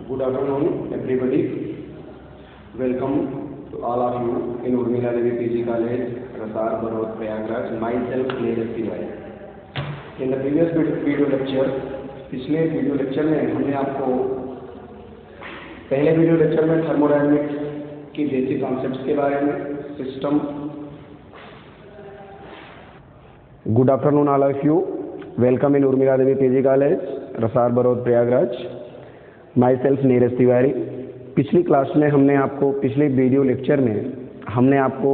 Good afternoon, everybody. Welcome to all of you in Urmila Devi PG College, Rasar, Barot, Prayagraj. Myself, Neeraj Tiwari. In the previous video lecture, पिछले video lecture में हमने आपको पहले video lecture में thermodynamics की basic concepts के बारे में system. Good afternoon all of you. Welcome in Urmila Devi PG college, Rasar, Barod, Prayagraj. My self Neeraj Tiwari. पिछली क्लास में पिछले वीडियो लेक्चर में हमने आपको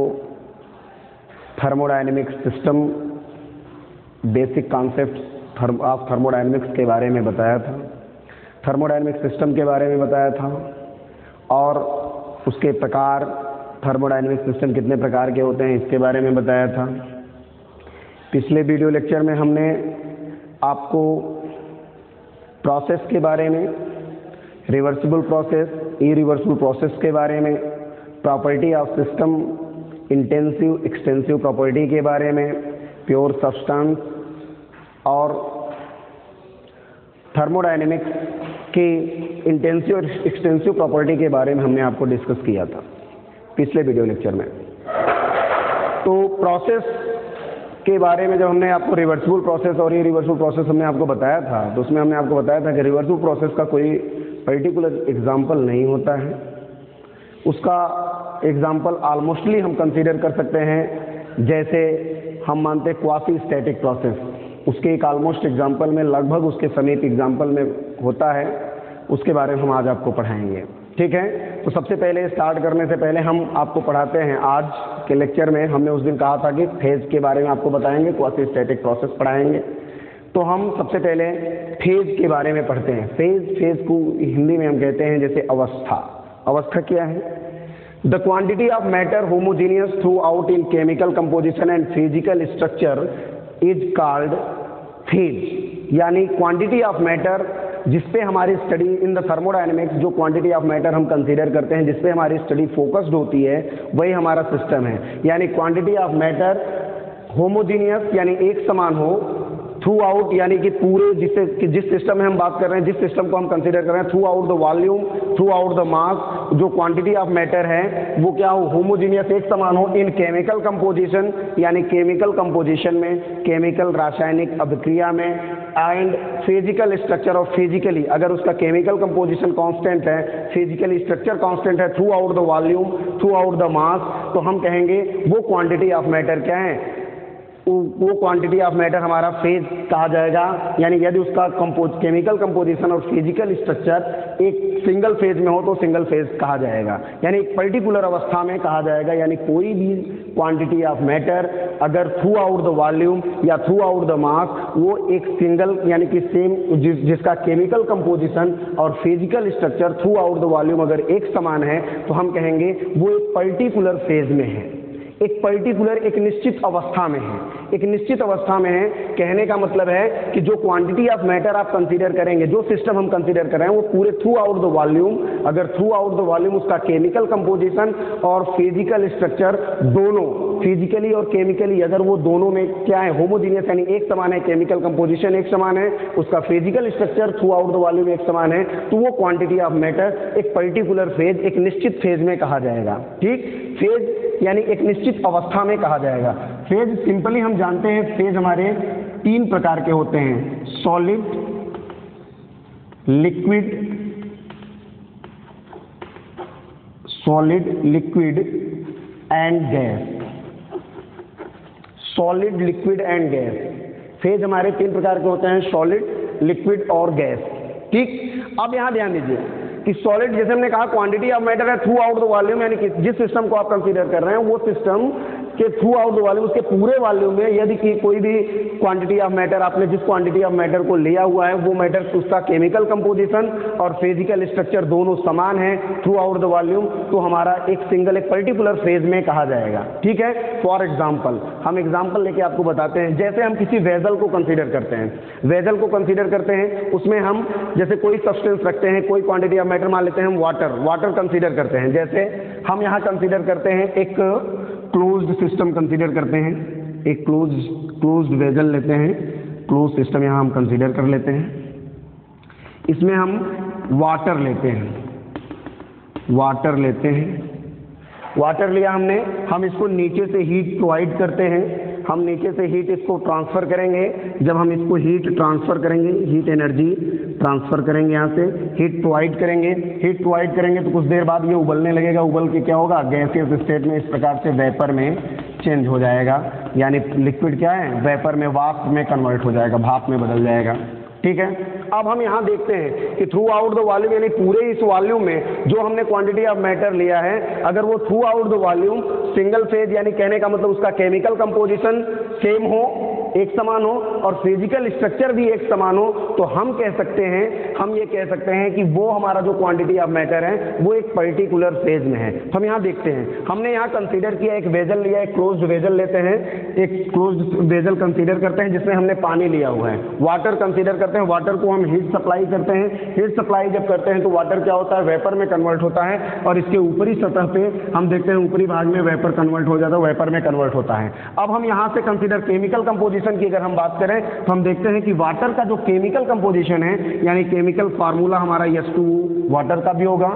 thermodynamics system basic concept of thermodynamics के बारे में बताया था, थर्मोडायनेमिक्स सिस्टम के बारे में बताया था और उसके प्रकार, थर्मोडायनेमिक्स सिस्टम कितने प्रकार के होते हैं इसके बारे में बताया था. पिछले वीडियो लेक्चर में हमने आपको प्रोसेस के बारे में, रिवर्सिबल प्रोसेस, इरिवर्सिबल प्रोसेस के बारे में, property of system, intensive extensive property के बारे में, प्योर सब्सटेंस और थर्मोडायनेमिक्स की इंटेंसिव और एक्सटेंसिव प्रॉपर्टी के बारे में हमने आपको डिस्कस किया था पिछले वीडियो लेक्चर में. तो प्रोसेस के बारे में जब हमने आपको रिवर्सिबल प्रोसेस और इरिवर्सिबल प्रोसेस हमने आपको बताया था, तो उसमें हमने आपको बताया था कि रिवर्सिबल प्रोसेस का कोई पर्टिकुलर एग्जाम्पल नहीं होता है. उसका एग्जाम्पल ऑलमोस्टली हम कंसीडर कर सकते हैं. जैसे हम मानते हैं क्वासी स्टैटिक प्रोसेस, उसके एक ऑलमोस्ट एग्जाम्पल में, लगभग उसके समीप एग्जाम्पल में होता है. उसके बारे में हम आज आपको पढ़ाएंगे. ठीक है. तो सबसे पहले स्टार्ट करने से पहले हम आपको पढ़ाते हैं. आज के लेक्चर में हमने उस दिन कहा था कि फेज के बारे में आपको बताएंगे, क्वासी स्टैटिक प्रोसेस पढ़ाएंगे. तो हम सबसे पहले फेज के बारे में पढ़ते हैं. फेज को हिंदी में हम कहते हैं जैसे अवस्था. अवस्था क्या है? The quantity of matter homogeneous through out in chemical composition and physical structure is called phase. यानी क्वांटिटी ऑफ मैटर जिसपे हमारी स्टडी इन द थर्मोडायनेमिक्स, जो क्वांटिटी ऑफ मैटर हम कंसीडर करते हैं, जिसपे हमारी स्टडी फोकस्ड होती है, वही हमारा सिस्टम है. यानी क्वांटिटी ऑफ मैटर होमोजीनियस यानी एक समान हो, थ्रू आउट यानी कि पूरे जिस सिस्टम में हम बात कर रहे हैं, जिस सिस्टम को हम कंसीडर कर रहे हैं, through out the volume, through out the mass, जो क्वांटिटी ऑफ मैटर है वो क्या हो? होमोजीनियस, एक समान हो. इन केमिकल कंपोजिशन यानी केमिकल कंपोजिशन में, केमिकल रासायनिक अभिक्रिया में, एंड फिजिकल स्ट्रक्चर और फिजिकली, अगर उसका केमिकल कंपोजिशन कांस्टेंट है, फिजिकल स्ट्रक्चर कांस्टेंट है, through out the volume, through out the mass, तो हम कहेंगे वो क्वांटिटी ऑफ मैटर क्या है? वो क्वांटिटी ऑफ मैटर हमारा फेज कहा जाएगा. यानी यदि उसका केमिकल कंपोजिशन और फिजिकल स्ट्रक्चर एक सिंगल फेज में हो तो सिंगल फेज कहा जाएगा. यानी एक पर्टिकुलर अवस्था में कहा जाएगा. यानी कोई भी क्वांटिटी ऑफ मैटर अगर थ्रू आउट द वॉल्यूम या थ्रू आउट द मास, वो एक सिंगल यानी कि सेम जिसका केमिकल कंपोजिशन और physical structure throughout the volume अगर एक समान है, तो हम कहेंगे वो एक पर्टिकुलर फेज में है, एक पर्टिकुलर, एक निश्चित अवस्था में है. एक निश्चित अवस्था में है कहने का मतलब है कि जो क्वांटिटी ऑफ मैटर आप कंसीडर करेंगे, जो सिस्टम हम कंसीडर कर रहे हैं, वो पूरे थ्रू आउट द वॉल्यूम, अगर थ्रू आउट द वॉल्यूम उसका केमिकल कंपोजिशन और फिजिकल स्ट्रक्चर दोनों, फिजिकली और केमिकली, अगर वो दोनों में क्या है? होमोजीनियस यानी एक समान है, केमिकल कंपोजिशन एक समान है, उसका physical structure throughout the volume एक समान है, तो वो क्वांटिटी ऑफ मैटर एक पर्टिकुलर फेज, एक निश्चित फेज में कहा जाएगा. ठीक. फेज यानी एक निश्चित अवस्था में कहा जाएगा. फेज सिंपली हम जानते हैं, फेज हमारे तीन प्रकार के होते हैं: solid, liquid, and gas. Solid, liquid and gas. Phase हमारे तीन प्रकार के होते हैं: सॉलिड, लिक्विड और गैस. ठीक. अब यहां ध्यान दीजिए कि सॉलिड, जैसे हमने कहा, क्वांटिटी ऑफ मैटर है थ्रू आउट द वॉल्यूम, यानी कि जिस सिस्टम को आप कंसीडर कर रहे हैं वो सिस्टम के थ्रू आउट द वॉल्यूम, उसके पूरे वॉल्यूम में यदि कि कोई भी क्वांटिटी ऑफ मैटर, आपने जिस क्वांटिटी ऑफ मैटर को लिया हुआ है, वो मैटर, उसका केमिकल कंपोजिशन और फिजिकल स्ट्रक्चर दोनों समान है थ्रू आउट द वॉल्यूम, तो हमारा एक सिंगल, एक पर्टिकुलर फेज में कहा जाएगा. ठीक है. फॉर एग्जाम्पल, हम एग्जाम्पल लेके आपको बताते हैं. जैसे हम किसी वेजल को कंसीडर करते हैं, वेजल को कंसीडर करते हैं, उसमें हम जैसे कोई सब्सटेंस रखते हैं, कोई क्वांटिटी ऑफ मैटर, मान लेते हैं हम वाटर कंसीडर करते हैं. जैसे हम यहाँ कंसीडर करते हैं एक क्लोज्ड सिस्टम कंसीडर करते हैं, एक क्लोज्ड वेजल लेते हैं, क्लोज सिस्टम यहाँ हम कंसीडर कर लेते हैं. इसमें हम वाटर लेते हैं, वाटर लेते हैं, वाटर लिया हमने, हम इसको नीचे से हीट प्रोवाइड करते हैं, हम नीचे से हीट इसको ट्रांसफ़र करेंगे। जब हम इसको हीट ट्रांसफ़र करेंगे, हीट एनर्जी ट्रांसफ़र करेंगे, यहाँ से हीट प्रोवाइड करेंगे, हीट प्रोवाइड करेंगे तो कुछ देर बाद ये उबलने लगेगा। उबल के क्या होगा, गैसियस स्टेट में इस प्रकार से वेपर में चेंज हो जाएगा, यानी लिक्विड क्या है, वेपर में, वाष्प में कन्वर्ट हो जाएगा, भाप में बदल जाएगा। ठीक है, अब हम यहाँ देखते हैं कि थ्रू आउट द वॉल्यूम, यानी पूरे इस वॉल्यूम में जो हमने क्वांटिटी ऑफ मैटर लिया है, अगर वो through out the volume single phase, यानी कहने का मतलब उसका केमिकल कंपोजिशन सेम हो, एक समान हो, और फिजिकल स्ट्रक्चर भी एक समान हो, तो हम कह सकते हैं, हम ये कह सकते हैं कि वो हमारा जो क्वांटिटी ऑफ मैटर है वो एक पर्टिकुलर फेज में है। तो हम यहाँ देखते हैं, हमने यहाँ कंसीडर किया, एक वेजल लिया, एक क्लोज्ड वेजल लेते हैं, एक क्लोज्ड वेजल कंसीडर करते हैं जिसमें हमने पानी लिया हुआ है, वाटर कंसीडर करते हैं, वाटर को हम हीट सप्लाई करते हैं, हीट सप्लाई जब करते हैं तो वाटर क्या होता है, वेपर में कन्वर्ट होता है, और इसके ऊपरी सतह पे हम देखते हैं ऊपरी भाग में वेपर कन्वर्ट हो जाता है, वेपर में कन्वर्ट होता है। अब हम यहाँ से कंसीडर केमिकल कंपोजिशन की अगर हम बात करें तो हम देखते हैं कि वाटर का जो केमिकल कंपोजिशन है, यानी केमिकल फार्मूला हमारा H2 वाटर का भी होगा,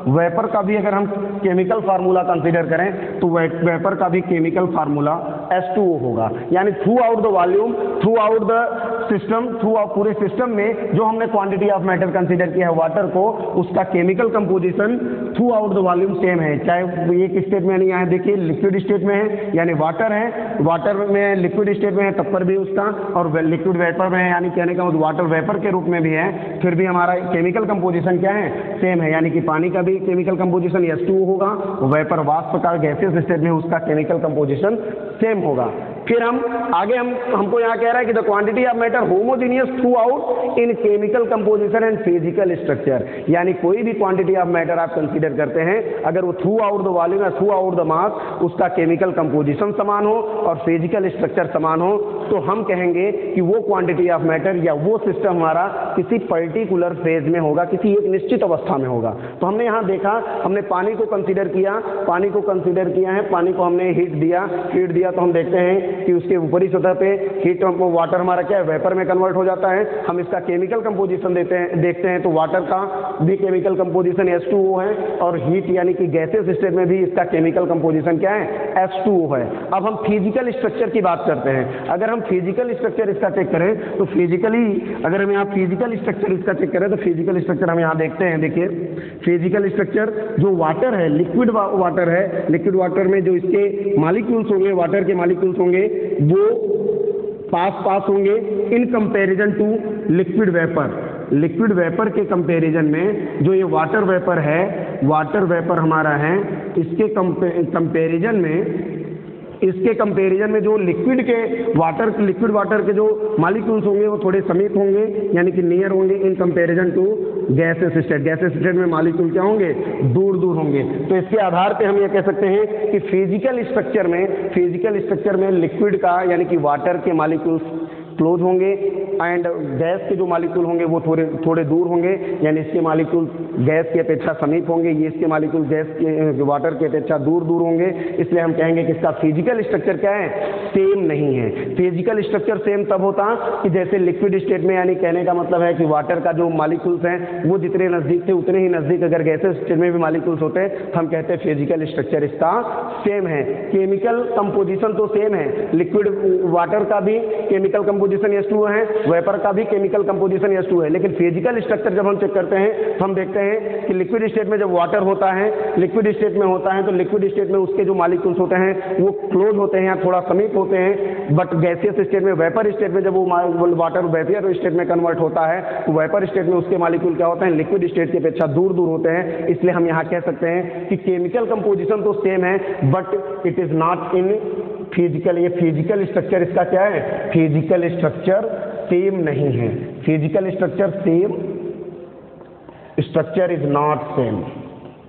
वेपर का भी अगर हम केमिकल फार्मूला कंसीडर करें तो वेपर का भी केमिकल फार्मूला H2O होगा। यानी through out the volume, through out the system, through out पूरे सिस्टम में जो हमने क्वांटिटी ऑफ मैटर कंसीडर किया है वाटर को, उसका chemical composition throughout the volume same है, चाहे एक स्टेट में, यानी यहाँ देखिए लिक्विड स्टेट में है, यानी वाटर है, वाटर में लिक्विड स्टेट में है तब पर भी उसका, और लिक्विड वेपर में है, यानी कहने का मतलब वाटर वेपर के रूप में भी है, फिर भी हमारा केमिकल कंपोजिशन क्या है, सेम है। यानी कि पानी का भी केमिकल कंपोजिशन H2O होगा, वेपर वाष्प का गैसियस स्टेट में उसका केमिकल कंपोजिशन सेम होगा। फिर हम आगे हमको यहाँ कह रहा है कि the quantity of matter homogeneous through out in chemical composition and physical structure, यानी कोई भी क्वांटिटी ऑफ मैटर आप कंसीडर करते हैं, अगर वो थ्रू आउट द वॉल्यूम या थ्रू आउट द मास, उसका केमिकल कंपोजिशन समान हो और फिजिकल स्ट्रक्चर समान हो, तो हम कहेंगे कि वो क्वांटिटी ऑफ मैटर या वो सिस्टम हमारा किसी पर्टिकुलर फेज में होगा, किसी एक निश्चित अवस्था में होगा। तो हमने यहाँ देखा, हमने पानी को कंसीडर किया, पानी को कंसीडर किया है, पानी को हमने हीट दिया तो हम देखते हैं कि उसके ऊपरी सतह पे हीट, वाटर हमारा क्या है, वेपर में कन्वर्ट हो जाता है। हम इसका केमिकल कंपोजिशन देखते हैं तो वाटर का भी केमिकल कंपोजिशन H2O है, और हीट यानी कि गैसेस स्टेट में भी इसका केमिकल कंपोजिशन क्या है, H2O है। अब हम फिजिकल स्ट्रक्चर की बात करते हैं। अगर हम फिजिकल स्ट्रक्चर इसका चेक करें तो फिजिकली, अगर हम यहाँ फिजिकल स्ट्रक्चर इसका चेक करें तो फिजिकल स्ट्रक्चर हम यहाँ देखते हैं, देखिए फिजिकल स्ट्रक्चर जो वाटर है, लिक्विड वाटर है, लिक्विड वाटर में जो इसके मॉलिक्यूल्स होंगे, वाटर के मॉलिक्यूल्स होंगे, वो पास होंगे in comparison to liquid vapour. Liquid vapour के कंपैरिजन में जो ये वाटर वेपर है, वाटर वेपर हमारा है, इसके कंपैरिजन में जो लिक्विड वाटर के जो मॉलिक्यूल्स होंगे वो थोड़े समीप होंगे, यानी कि नियर होंगे in comparison to gases state. Gases state में मॉलिक्यूल क्या होंगे, दूर दूर होंगे। तो इसके आधार पे हम ये कह सकते हैं कि फिजिकल स्ट्रक्चर में लिक्विड का यानी कि वाटर के मॉलिक्यूल्स क्लोज होंगे एंड गैस के जो मॉलिक्यूल होंगे वो थोड़े दूर होंगे, यानी इसके मॉलिक्यूल गैस की अपेक्षा समीप होंगे, ये इसके मॉलिक्यूल गैस के वाटर की अपेक्षा दूर होंगे। इसलिए हम कहेंगे कि इसका फिजिकल स्ट्रक्चर क्या है, सेम नहीं है। फिजिकल स्ट्रक्चर सेम तब होता कि जैसे लिक्विड स्टेट में, यानी कहने का मतलब है कि वाटर का जो मॉलिक्यूल्स हैं वो जितने नज़दीक थे उतने ही नज़दीक अगर गैसेस स्टेट में भी मॉलिक्यूल्स होते हैं तो हम कहते हैं फिजिकल स्ट्रक्चर इसका सेम है। केमिकल कंपोजिशन तो सेम है, लिक्विड वाटर का भी केमिकल कंपोजिशन H2O है, वेपर का भी केमिकल कंपोजिशन H2O है, लेकिन फिजिकल स्ट्रक्चर जब हम चेक करते हैं तो हम देखते हैं कि लिक्विड स्टेट में जब वाटर होता है, लिक्विड स्टेट में होता है तो लिक्विड स्टेट में उसके जो मॉलिक्यूल्स होते हैं वो क्लोज होते हैं या थोड़ा समीप होते हैं, बट गैसियस स्टेट में, वेपर स्टेट में जब वो वाटर वेपर स्टेट में कन्वर्ट होता है तो वेपर स्टेट में उसके मॉलिक्यूल क्या होते हैं, लिक्विड स्टेट की अपेक्षा दूर होते हैं। इसलिए हम यहाँ कह सकते हैं कि केमिकल कंपोजिशन तो सेम है but it is not in physical. ये फिजिकल स्ट्रक्चर इसका क्या है, फिजिकल स्ट्रक्चर सेम नहीं है। Physical structure same, structure is not same.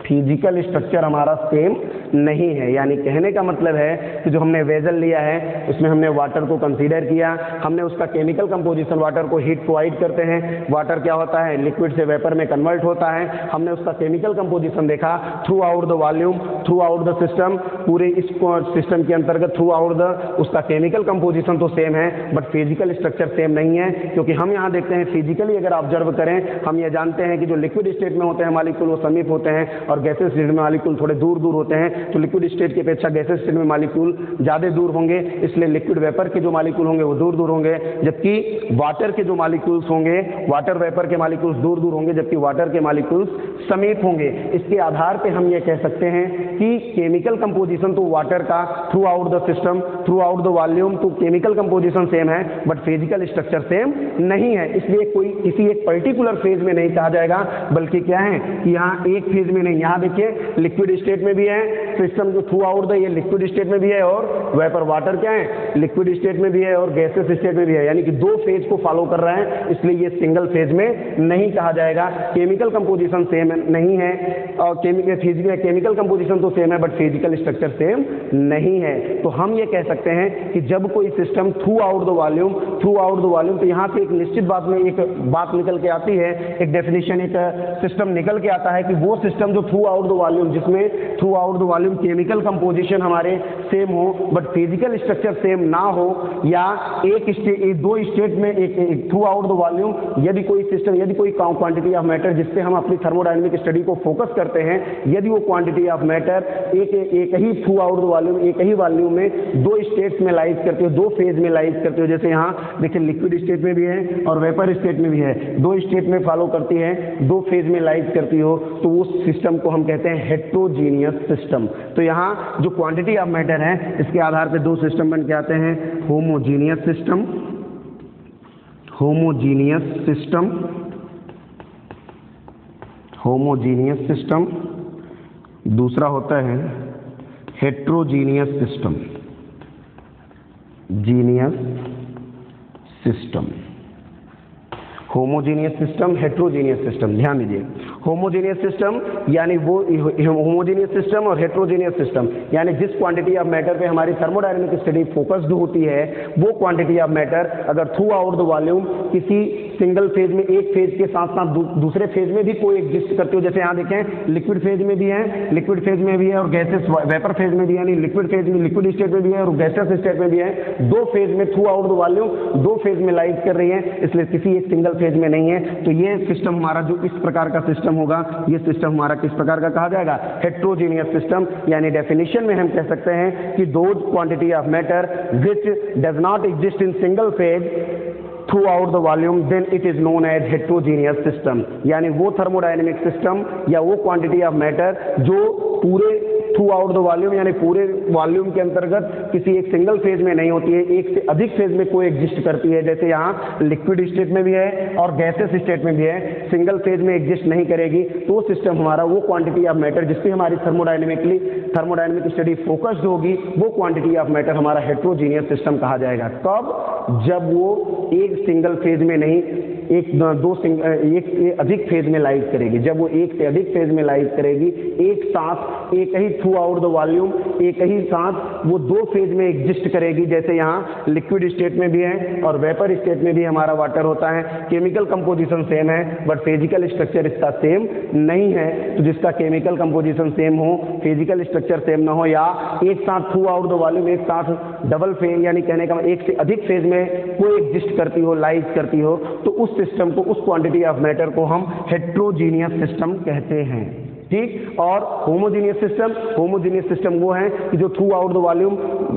Physical structure हमारा सेम नहीं है। यानी कहने का मतलब है कि जो हमने वेजल लिया है उसमें हमने वाटर को कंसीडर किया, हमने उसका केमिकल कंपोजिशन, वाटर को हीट प्रोवाइड करते हैं, वाटर क्या होता है लिक्विड से वेपर में कन्वर्ट होता है, हमने उसका केमिकल कंपोजिशन देखा through out the volume, through out the system, पूरे इस सिस्टम के अंतर्गत थ्रू आउट द उसका केमिकल कंपोजिशन तो सेम है बट फिजिकल स्ट्रक्चर सेम नहीं है। क्योंकि हम यहाँ देखते हैं फिजिकली अगर ऑब्जर्व करें, हम ये जानते हैं कि जो लिक्विड स्टेट में होते हैं मॉलिक्यूल वो समीप होते हैं और गैसेस स्टेट में मॉलिक्यूल थोड़े दूर दूर होते हैं। तो लिक्विड स्टेट की अपेक्षा गैसेस स्टेट में मॉलिक्यूल ज़्यादा दूर होंगे, इसलिए लिक्विड वेपर के जो मॉलिक्यूल होंगे वो दूर दूर होंगे, जबकि वाटर के जो मॉलिक्यूल्स होंगे, वाटर वेपर के मॉलिक्यूल्स दूर दूर होंगे, जबकि वाटर के मॉलिक्यूल्स समीप होंगे। इसके आधार पे हम ये कह सकते हैं कि केमिकल कंपोजिशन तो वाटर का through out the system, through out the volume तो केमिकल कंपोजिशन सेम है बट फिजिकल स्ट्रक्चर सेम नहीं है। इसलिए कोई किसी एक पर्टिकुलर फेज में नहीं कहा जाएगा, बल्कि क्या है कि यहाँ एक फेज में नहीं, यहाँ देखिए लिक्विड स्टेट में भी है सिस्टम जो थ्रू आउट द, ये लिक्विड स्टेट में भी है और वेपर वाटर क्या है लिक्विड स्टेट में भी है और गैसेस स्टेट में भी है, यानी कि दो फेज को फॉलो कर रहा है, इसलिए ये सिंगल फेज में नहीं कहा जाएगा। केमिकल कंपोजिशन सेम नहीं है और केमिकल कंपोजिशन तो सेम है बट फिजिकल स्ट्रक्चर सेम नहीं है। तो हम ये कह सकते हैं कि जब कोई system through out the volume, through out the volume, तो यहाँ से एक निश्चित बात में एक बात निकल के आती है, एक डेफिनेशन, एक सिस्टम निकल के आता है कि वो सिस्टम जो थ्रू आउट द वॉल्यूम, जिसमें through out the volume chemical composition हमारे सेम हो बट फिजिकल स्ट्रक्चर सेम ना हो, या दो स्टेट में एक थ्रू आउट द वॉल्यूम यदि कोई सिस्टम, यदि कोई क्वांटिटी ऑफ मैटर जिससे हम अपनी थर्मोडायनेमिक स्टडी को फोकस करते हैं, यदि वो क्वांटिटी ऑफ मैटर एक ही थ्रू आउट द वॉल्यूम, एक ही वॉल्यूम में दो स्टेट्स में लाइज करते हो, दो फेज में लाइज करते हो, जैसे यहाँ देखिए लिक्विड स्टेट में भी है और वेपर स्टेट में भी है, दो स्टेट में फॉलो करती है, दो फेज में लाइज करती हो, तो उस सिस्टम को हम कहते हैं हेट्रोजीनियस सिस्टम। तो यहाँ जो क्वांटिटी ऑफ मैटर है इसके आधार पर दो सिस्टम बन के आते हैं, homogeneous system, homogeneous system, homogeneous system, दूसरा होता है heterogeneous system, genius system, homogeneous system, heterogeneous system. ध्यान दीजिए, होमोजीनियस सिस्टम यानी वो होमोजीनियस सिस्टम और हेट्रोजीनियस सिस्टम यानी जिस क्वांटिटी ऑफ मैटर पे हमारी थर्मोडायनेमिक स्टडी फोकस्ड होती है वो क्वांटिटी ऑफ मैटर अगर थ्रू आउट द वॉल्यूम किसी सिंगल फेज में, एक फेज के साथ साथ दूसरे फेज में भी कोई एग्जिस्ट करती हो, जैसे यहाँ देखें लिक्विड फेज में भी है, लिक्विड फेज में भी है और गैसेस वेपर फेज में भी है, यानी लिक्विड फेज में, लिक्विड स्टेट में भी है और गैसेस स्टेट में भी है, दो फेज में थ्रू आउट द वॉल्यूम दो फेज में लाइज कर रही है, इसलिए किसी एक सिंगल फेज में नहीं है। तो ये सिस्टम हमारा जो इस प्रकार का सिस्टम होगा, ये सिस्टम हमारा किस प्रकार का कहा जाएगा, हेट्रोजीनियस सिस्टम। यानी डेफिनेशन में हम कह सकते हैं कि दो quantity of matter which does not exist in single phase throughout the volume, then it is known as heterogeneous system। यानी वो थर्मोडायनेमिक सिस्टम या वो क्वांटिटी ऑफ मैटर जो पूरे थ्रू आउट द वॉल्यूम यानी पूरे वॉल्यूम के अंतर्गत किसी एक सिंगल फेज में नहीं होती है, एक से अधिक फेज में कोई एग्जिस्ट करती है, जैसे यहाँ लिक्विड स्टेट में भी है और गैसेस स्टेट में भी है, सिंगल फेज में एग्जिस्ट नहीं करेगी, तो सिस्टम हमारा वो क्वांटिटी ऑफ मैटर जिसपे हमारी थर्मोडायनेमिक स्टडी फोकस्ड होगी, वो क्वांटिटी ऑफ मैटर हमारा हेट्रोजीनियस सिस्टम कहा जाएगा। कब? जब वो एक सिंगल फेज में नहीं, एक से अधिक फेज में लाइज करेगी, जब वो एक से अधिक फेज में लाइज करेगी, एक साथ एक ही थ्रू आउट द वॉल्यूम एक ही साथ वो दो फेज में एग्जिस्ट करेगी, जैसे यहाँ लिक्विड स्टेट में भी है और वेपर स्टेट में भी हमारा वाटर होता है, केमिकल कंपोजिशन सेम है बट फिजिकल स्ट्रक्चर इसका सेम नहीं है। तो जिसका केमिकल कंपोजिशन सेम हो, फिजिकल स्ट्रक्चर सेम ना हो, या एक साथ थ्रू आउट द वॉल्यूम एक साथ डबल फेज यानी कहने का एक से अधिक फेज में कोई एग्जिस्ट करती हो, लाइज करती हो, तो उस सिस्टम को, उस क्वांटिटी ऑफ मैटर को हम हेट्रोजीनियस सिस्टम कहते हैं। ठीक। और होमोजीनियस सिस्टम वो है कि जो थ्रू आउट द वॉल्यूम,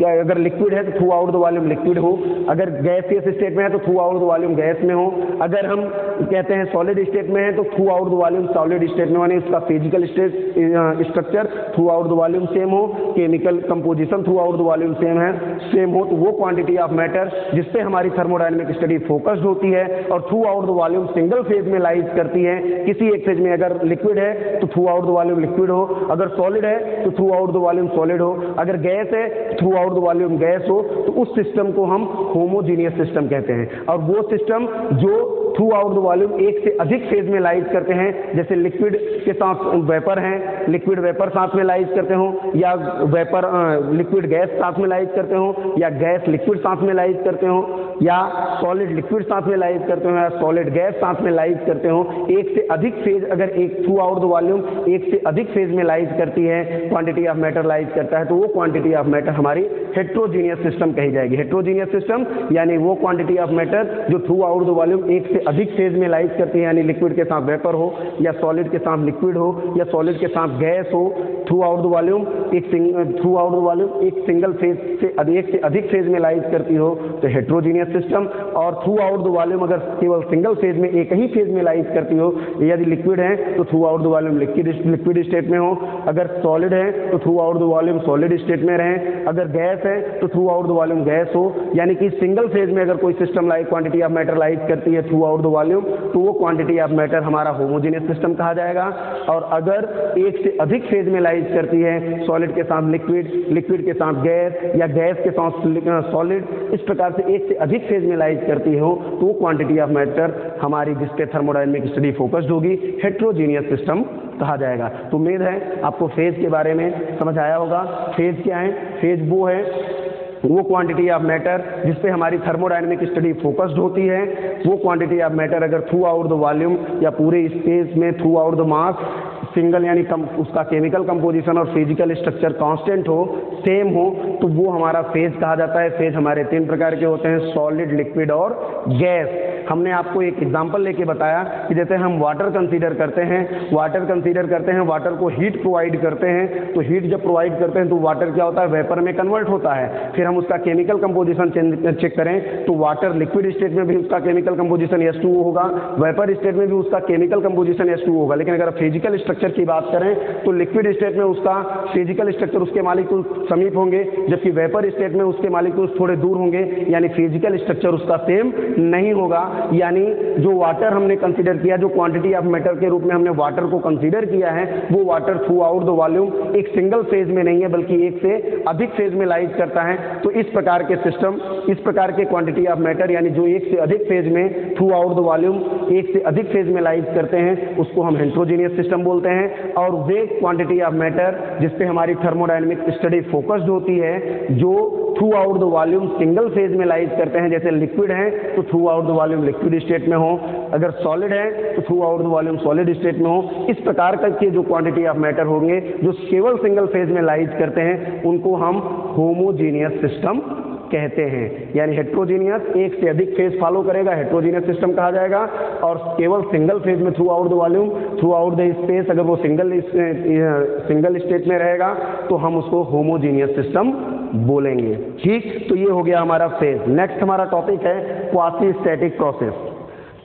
अगर लिक्विड है तो throughout the volume liquid हो, अगर गैसियस स्टेट में है तो throughout the volume gas में हो, अगर हम कहते हैं सॉलिड स्टेट में है तो throughout the volume solid state में, यानी उसका physical structure throughout the volume same हो, chemical composition throughout the volume same हो, तो वो क्वांटिटी ऑफ मैटर जिससे हमारी थर्मोडायनेमिक स्टडी फोकस्ड होती है और through out the volume single phase में लाइज करती है, किसी एक फेज में अगर लिक्विड है तो throughout the the volume liquid हो, अगर सॉलिड है तो throughout the volume solid हो, अगर गैस है through out the volume gas हो, तो उस सिस्टम को हम होमोजीनियस सिस्टम कहते हैं। और वो सिस्टम जो थ्रू आउट द वॉल्यूम एक से अधिक फेज में लाइज करते हैं, जैसे लिक्विड के साथ वेपर हैं, लिक्विड वेपर साथ में लाइज करते हो, या वेपर लिक्विड गैस साथ में लाइज करते हो, या गैस लिक्विड साथ में लाइज करते हो, या सॉलिड लिक्विड साथ में लाइज करते हो, या सॉलिड गैस साथ में लाइज करते हो। एक से अधिक फेज अगर एक थ्रू आउट द वॉल्यूम एक से अधिक फेज में लाइज करती है, क्वांटिटी ऑफ मैटर लाइज करता है, तो वो क्वांटिटी ऑफ मैटर हमारी हेट्रोजीनियस सिस्टम कही जाएगी। हेट्रोजीनियस सिस्टम यानी वो क्वांटिटी ऑफ मैटर जो थ्रू आउट द वॉल्यूम एक से अधिक फेज में लाइज करती है, यानी लिक्विड के साथ वेपर हो, या सॉलिड के साथ लिक्विड हो, या सॉलिड के साथ गैस हो, थ्रू आउट द वॉल्यूम एक सिंगल फेज से अधिक फेज में लाइज करती हो तो हेट्रोजीनियस सिस्टम। और थ्रू आउट द वॉल्यूम अगर केवल सिंगल फेज में एक ही फेज में लाइज करती हो, यदि लिक्विड है तो throughout the volume liquid state में हो, अगर सॉलिड है तो throughout the volume solid state में रहे, अगर गैस है तो throughout the volume gas हो। यानी कि सिंगल फेज में अगर कोई system quantity of matter lies करती है थ्रू आउट द वॉल्यूम, तो वो क्वांटिटी ऑफ मैटर हमारा होमोजीनियस सिस्टम कहा जाएगा। और अगर एक से अधिक फेज में लाइज करती है, सॉलिड के साथ लिक्विड, लिक्विड के साथ गैस, या गैस के साथ सॉलिड, इस प्रकार से एक से अधिक फेज में लाइज करती हो, तो वो क्वांटिटी ऑफ मैटर हमारी जिस पे थर्मोडायनेमिक स्टडी फोकस्ड होगी हेट्रोजीनियस सिस्टम कहा जाएगा। तो उम्मीद है आपको फेज के बारे में समझ आया होगा। फेज क्या है? फेज वो क्वांटिटी ऑफ मैटर जिस पे हमारी थर्मोडायनेमिक स्टडी फोकस्ड होती है। वो क्वांटिटी ऑफ मैटर अगर थ्रू आउट द वॉल्यूम या पूरे स्पेस में through out the mass single यानी उसका केमिकल कंपोजिशन और फिजिकल स्ट्रक्चर कांस्टेंट हो, सेम हो, तो वो हमारा फेज कहा जाता है। फेज हमारे 3 प्रकार के होते हैं, सॉलिड, लिक्विड और गैस। हमने आपको एक एग्जांपल लेके बताया कि जैसे हम वाटर कंसीडर करते हैं, वाटर को हीट प्रोवाइड करते हैं, तो हीट जब प्रोवाइड करते हैं तो वाटर क्या होता है? वेपर में कन्वर्ट होता है। फिर हम उसका केमिकल कंपोजिशन चेक करें तो वाटर लिक्विड स्टेट में भी उसका केमिकल कंपोजिशन H2O होगा, वेपर स्टेट में भी उसका केमिकल कंपोजिशन H2O होगा। लेकिन अगर फिजिकल स्ट्रक्चर की बात करें तो लिक्विड स्टेट में उसका फिजिकल स्ट्रक्चर उसके मालिक्यूल समीप होंगे, जबकि वेपर स्टेट में उसके मालिक्यूल थोड़े दूर होंगे, यानी फिजिकल स्ट्रक्चर उसका सेम नहीं होगा। यानी जो वाटर हमने कंसीडर किया, जो क्वांटिटी ऑफ मैटर के रूप में हमने वाटर को कंसीडर किया है, वो water through out the volume एक सिंगल फेज में नहीं है बल्कि एक से अधिक फेज में लाइज करता है। तो इस प्रकार के सिस्टम, इस प्रकार के क्वांटिटी ऑफ मैटर यानी जो एक से अधिक फेज में थ्रू आउट द वॉल्यूम एक से अधिक फेज में लाइज करते हैं, उसको हम हेट्रोजीनियस सिस्टम बोलते हैं। और वे क्वांटिटी ऑफ मैटर जिस पे हमारी थर्मोडायनेमिक स्टडी फोकस्ड होती है, जो through out the volume single phase में लाइज करते हैं, जैसे लिक्विड है तो throughout the volume liquid state में हो, अगर सॉलिड है तो throughout the volume solid state में हो। इस प्रकार के जो क्वांटिटी ऑफ मैटर होंगे जो केवल सिंगल फेज में लाइज करते हैं, उनको हम होमोजीनियस सिस्टम कहते हैं। यानी हेट्रोजीनियस एक से अधिक फेज फॉलो करेगा, हेट्रोजीनियस सिस्टम कहा जाएगा। और केवल सिंगल फेज में through out the volume, through out the space, अगर वो सिंगल स्टेट में रहेगा तो हम उसको होमोजीनियस सिस्टम बोलेंगे। ठीक, तो ये हो गया हमारा फेज। नेक्स्ट हमारा टॉपिक है quasi static process.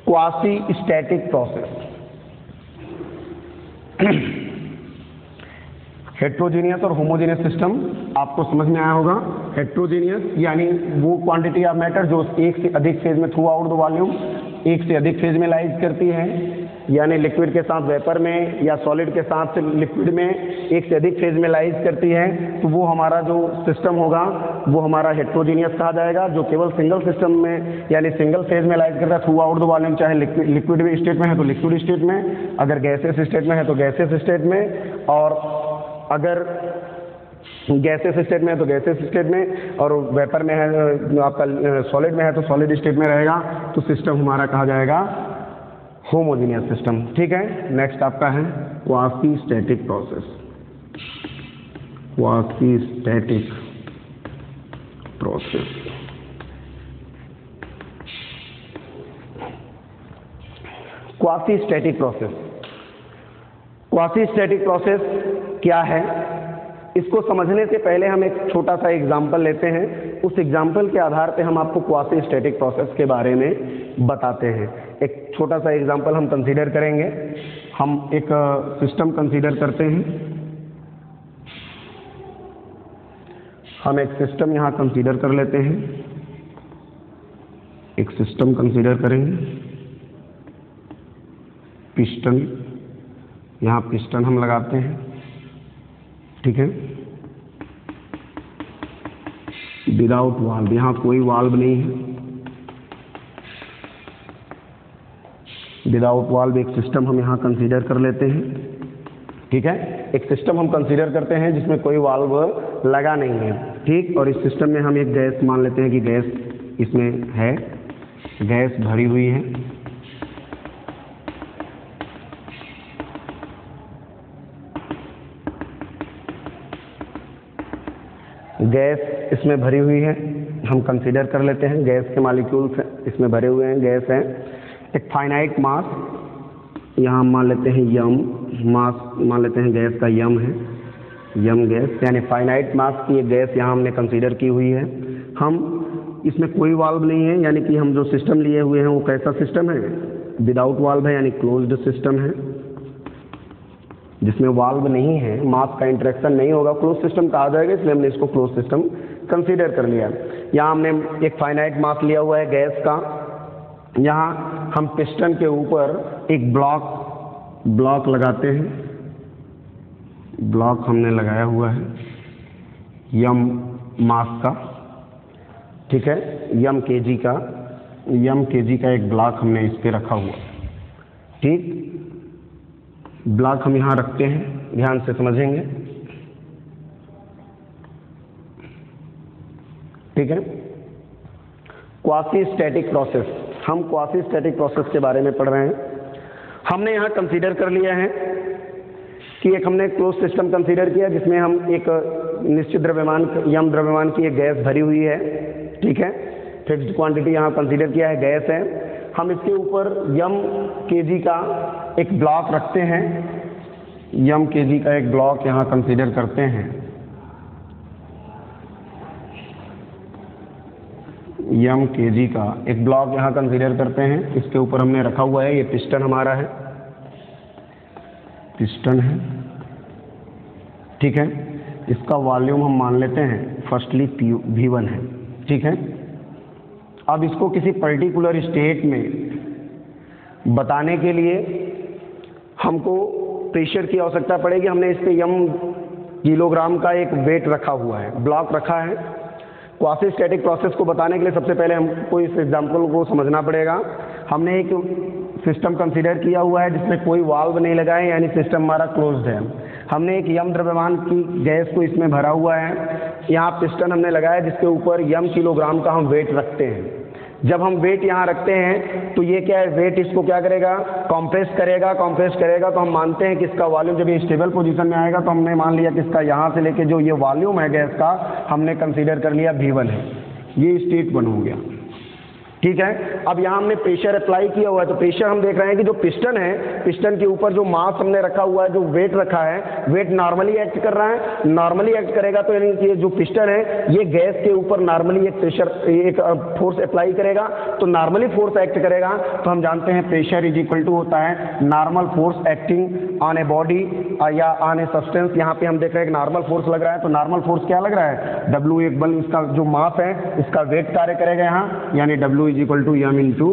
Quasi static process heterogeneous और होमोजीनियस सिस्टम आपको समझ में आया होगा। हेट्रोजीनियस यानी वो क्वांटिटी ऑफ मैटर जो एक से अधिक फेज में थ्रू आउट द वॉल्यूम एक से अधिक फेज में लाइज करती है, यानी लिक्विड के साथ वेपर में या सॉलिड के साथ लिक्विड में एक से अधिक फेज में लाइज करती है, तो वो हमारा जो सिस्टम होगा वो हमारा हेट्रोजीनियस कहा जाएगा। जो केवल सिंगल सिस्टम में यानी सिंगल फेज में लाइज करता है थ्रू आउट द वॉल्यूम, चाहे लिक्विड स्टेट में है तो लिक्विड स्टेट में, अगर गैसेस स्टेट में है तो गैसेस स्टेट में, और अगर गैसेस स्टेट में है तो गैसेस स्टेट में, और वेपर में है आपका सॉलिड में है तो सॉलिड स्टेट में रहेगा। तो सिस्टम हमारा कहा जाएगा होमोजीनियस सिस्टम। ठीक है, नेक्स्ट आपका है quasi static process. Quasi static process quasi static process quasi static process क्या है, इसको समझने से पहले हम एक छोटा सा एग्जाम्पल लेते हैं। उस एग्जाम्पल के आधार पे हम आपको क्वासी स्टैटिक प्रोसेस के बारे में बताते हैं। एक छोटा सा एग्जाम्पल हम कंसीडर करेंगे। हम एक सिस्टम कंसीडर करते हैं। हम एक सिस्टम यहाँ कंसीडर कर लेते हैं। एक सिस्टम कंसीडर करेंगे, पिस्टन यहाँ पिस्टन हम लगाते हैं, ठीक है, विदाउट वाल्व, यहाँ कोई वाल्व नहीं है, विदाउट वाल्व एक सिस्टम हम यहाँ कंसीडर कर लेते हैं, ठीक है, एक सिस्टम हम कंसीडर करते हैं जिसमें कोई वाल्व लगा नहीं है, ठीक। और इस सिस्टम में हम एक गैस मान लेते हैं कि गैस इसमें है, गैस भरी हुई है, गैस इसमें भरी हुई है, हम कंसीडर कर लेते हैं, गैस के मॉलिक्यूल्स इसमें भरे हुए हैं, गैस है, एक फाइनाइट मास यहाँ मान लेते हैं यम, मास मान लेते हैं गैस का यम है, यम गैस, यानी फाइनाइट मास की एक गैस यहाँ हमने कंसीडर की हुई है। हम इसमें कोई वाल्व नहीं है, यानी कि हम जो सिस्टम लिए हुए हैं वो कैसा सिस्टम है, विदाउट वाल्व है, यानी क्लोज्ड सिस्टम है, जिसमें वाल्व नहीं है, मास का इंटरेक्शन नहीं होगा, क्लोज सिस्टम कहा जाएगा, इसलिए हमने इसको क्लोज सिस्टम कंसीडर कर लिया। यहाँ हमने एक फाइनाइट मास लिया हुआ है गैस का, यहाँ हम पिस्टन के ऊपर एक ब्लॉक लगाते हैं, ब्लॉक हमने लगाया हुआ है यम मास का, ठीक है, यम केजी का एक ब्लॉक हमने इस पे रखा हुआ, ठीक, ब्लॉक हम यहाँ रखते हैं, ध्यान से समझेंगे, ठीक है। क्वासी स्टैटिक प्रोसेस, हम क्वासी स्टैटिक प्रोसेस के बारे में पढ़ रहे हैं। हमने यहाँ कंसीडर कर लिया है कि एक हमने क्लोज सिस्टम कंसीडर किया जिसमें हम एक निश्चित द्रव्यमान, यम द्रव्यमान की एक गैस भरी हुई है, ठीक है, फिक्स्ड क्वांटिटी यहाँ कंसीडर किया है, गैस है, हम इसके ऊपर यम केजी का एक ब्लॉक रखते हैं, यम केजी का एक ब्लॉक यहाँ कंसीडर करते हैं, यम केजी का एक ब्लॉक यहाँ कंसीडर करते हैं, इसके ऊपर हमने रखा हुआ है, ये पिस्टन हमारा है, पिस्टन है, ठीक है, इसका वॉल्यूम हम मान लेते हैं फर्स्टली V1 है, ठीक है। अब इसको किसी पर्टिकुलर स्टेट में बताने के लिए हमको प्रेशर की आवश्यकता पड़ेगी। हमने इस पे यम किलोग्राम का एक वेट रखा हुआ है, ब्लॉक रखा है। क्वासी स्टैटिक प्रोसेस को बताने के लिए सबसे पहले हमको इस एग्जाम्पल को समझना पड़ेगा। हमने एक सिस्टम कंसीडर किया हुआ है जिसमें कोई वाल्व नहीं लगा है, यानी सिस्टम हमारा क्लोज्ड है। हमने एक यम द्रव्यमान की गैस को इसमें भरा हुआ है, यहाँ पिस्टन हमने लगाया जिसके ऊपर यम किलोग्राम का हम वेट रखते हैं। जब हम वेट यहाँ रखते हैं तो ये क्या है, वेट इसको क्या करेगा, कंप्रेस करेगा तो हम मानते हैं कि इसका वॉल्यूम जब ये स्टेबल पोजीशन में आएगा तो हमने मान लिया कि इसका यहाँ से लेके जो ये वॉल्यूम है गैस का हमने कंसीडर कर लिया V1 है, ये स्टेट 1 हो गया, ठीक है। अब यहाँ हमने प्रेशर अप्लाई किया हुआ है, तो प्रेशर हम देख रहे हैं कि जो पिस्टन है, पिस्टन के ऊपर जो मास हमने रखा हुआ है, जो वेट रखा है, वेट नॉर्मली एक्ट कर रहा है, नॉर्मली एक्ट करेगा तो यानी कि जो पिस्टन है ये गैस के ऊपर नॉर्मली एक प्रेशर, एक फोर्स अप्लाई करेगा, तो नॉर्मली फोर्स एक्ट करेगा। तो हम जानते हैं प्रेशर इज इक्वल टू होता है normal force acting on a body या ऑन ए सब्सटेंस। यहाँ पे हम देख रहे हैं कि नॉर्मल फोर्स लग रहा है, तो नॉर्मल फोर्स क्या लग रहा है, W एक बल, इसका जो मास है इसका वेट कार्य करेगा यहाँ, यानी W is equal to M into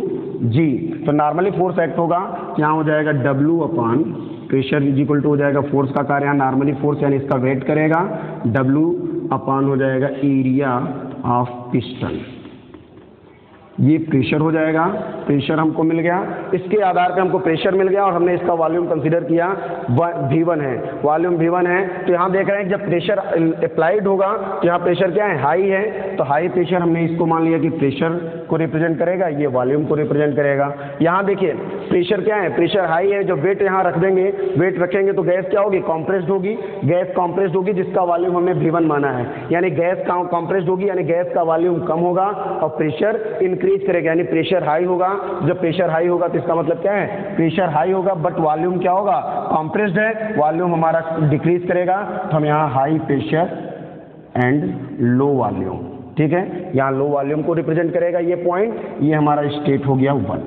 G। तो नॉर्मली फोर्स एक्ट होगा, यहाँ हो जाएगा W upon pressure is equal to हो जाएगा फोर्स का कार्य, यहाँ नॉर्मली फोर्स यानी इसका वेट करेगा, W अपॉन हो जाएगा एरिया ऑफ पिस्टन, ये प्रेशर हो जाएगा। प्रेशर हमको मिल गया, इसके आधार पे हमको प्रेशर मिल गया और हमने इसका वॉल्यूम कंसीडर किया V1 है, वॉल्यूम V1 है। तो यहाँ देख रहे हैं कि जब प्रेशर अप्लाइड होगा तो यहाँ प्रेशर क्या है, हाई है, तो हाई प्रेशर हमने इसको मान लिया कि प्रेशर को रिप्रेजेंट करेगा, ये वॉल्यूम को रिप्रेजेंट करेगा। यहाँ देखिए प्रेशर क्या है, प्रेशर हाई है, जब वेट यहाँ रख देंगे, वेट रखेंगे तो गैस क्या होगी, कॉम्प्रेस्ड होगी, गैस कॉम्प्रेस्ड होगी जिसका वॉल्यूम हमने V1 माना है, यानी गैस कॉम्प्रेस्ड होगी, यानी गैस का वॉल्यूम कम होगा और प्रेशर इंक्रीज करेगा, यानी प्रेशर हाई होगा। जब प्रेशर हाई होगा तो इसका मतलब क्या है, प्रेशर हाई होगा बट वॉल्यूम क्या होगा, कॉम्प्रेस्ड है, वॉल्यूम हमारा डिक्रीज करेगा। तो हम यहाँ high pressure and low volume, ठीक है, यहाँ लो वॉल्यूम को रिप्रेजेंट करेगा ये पॉइंट, ये हमारा स्टेट हो गया 1,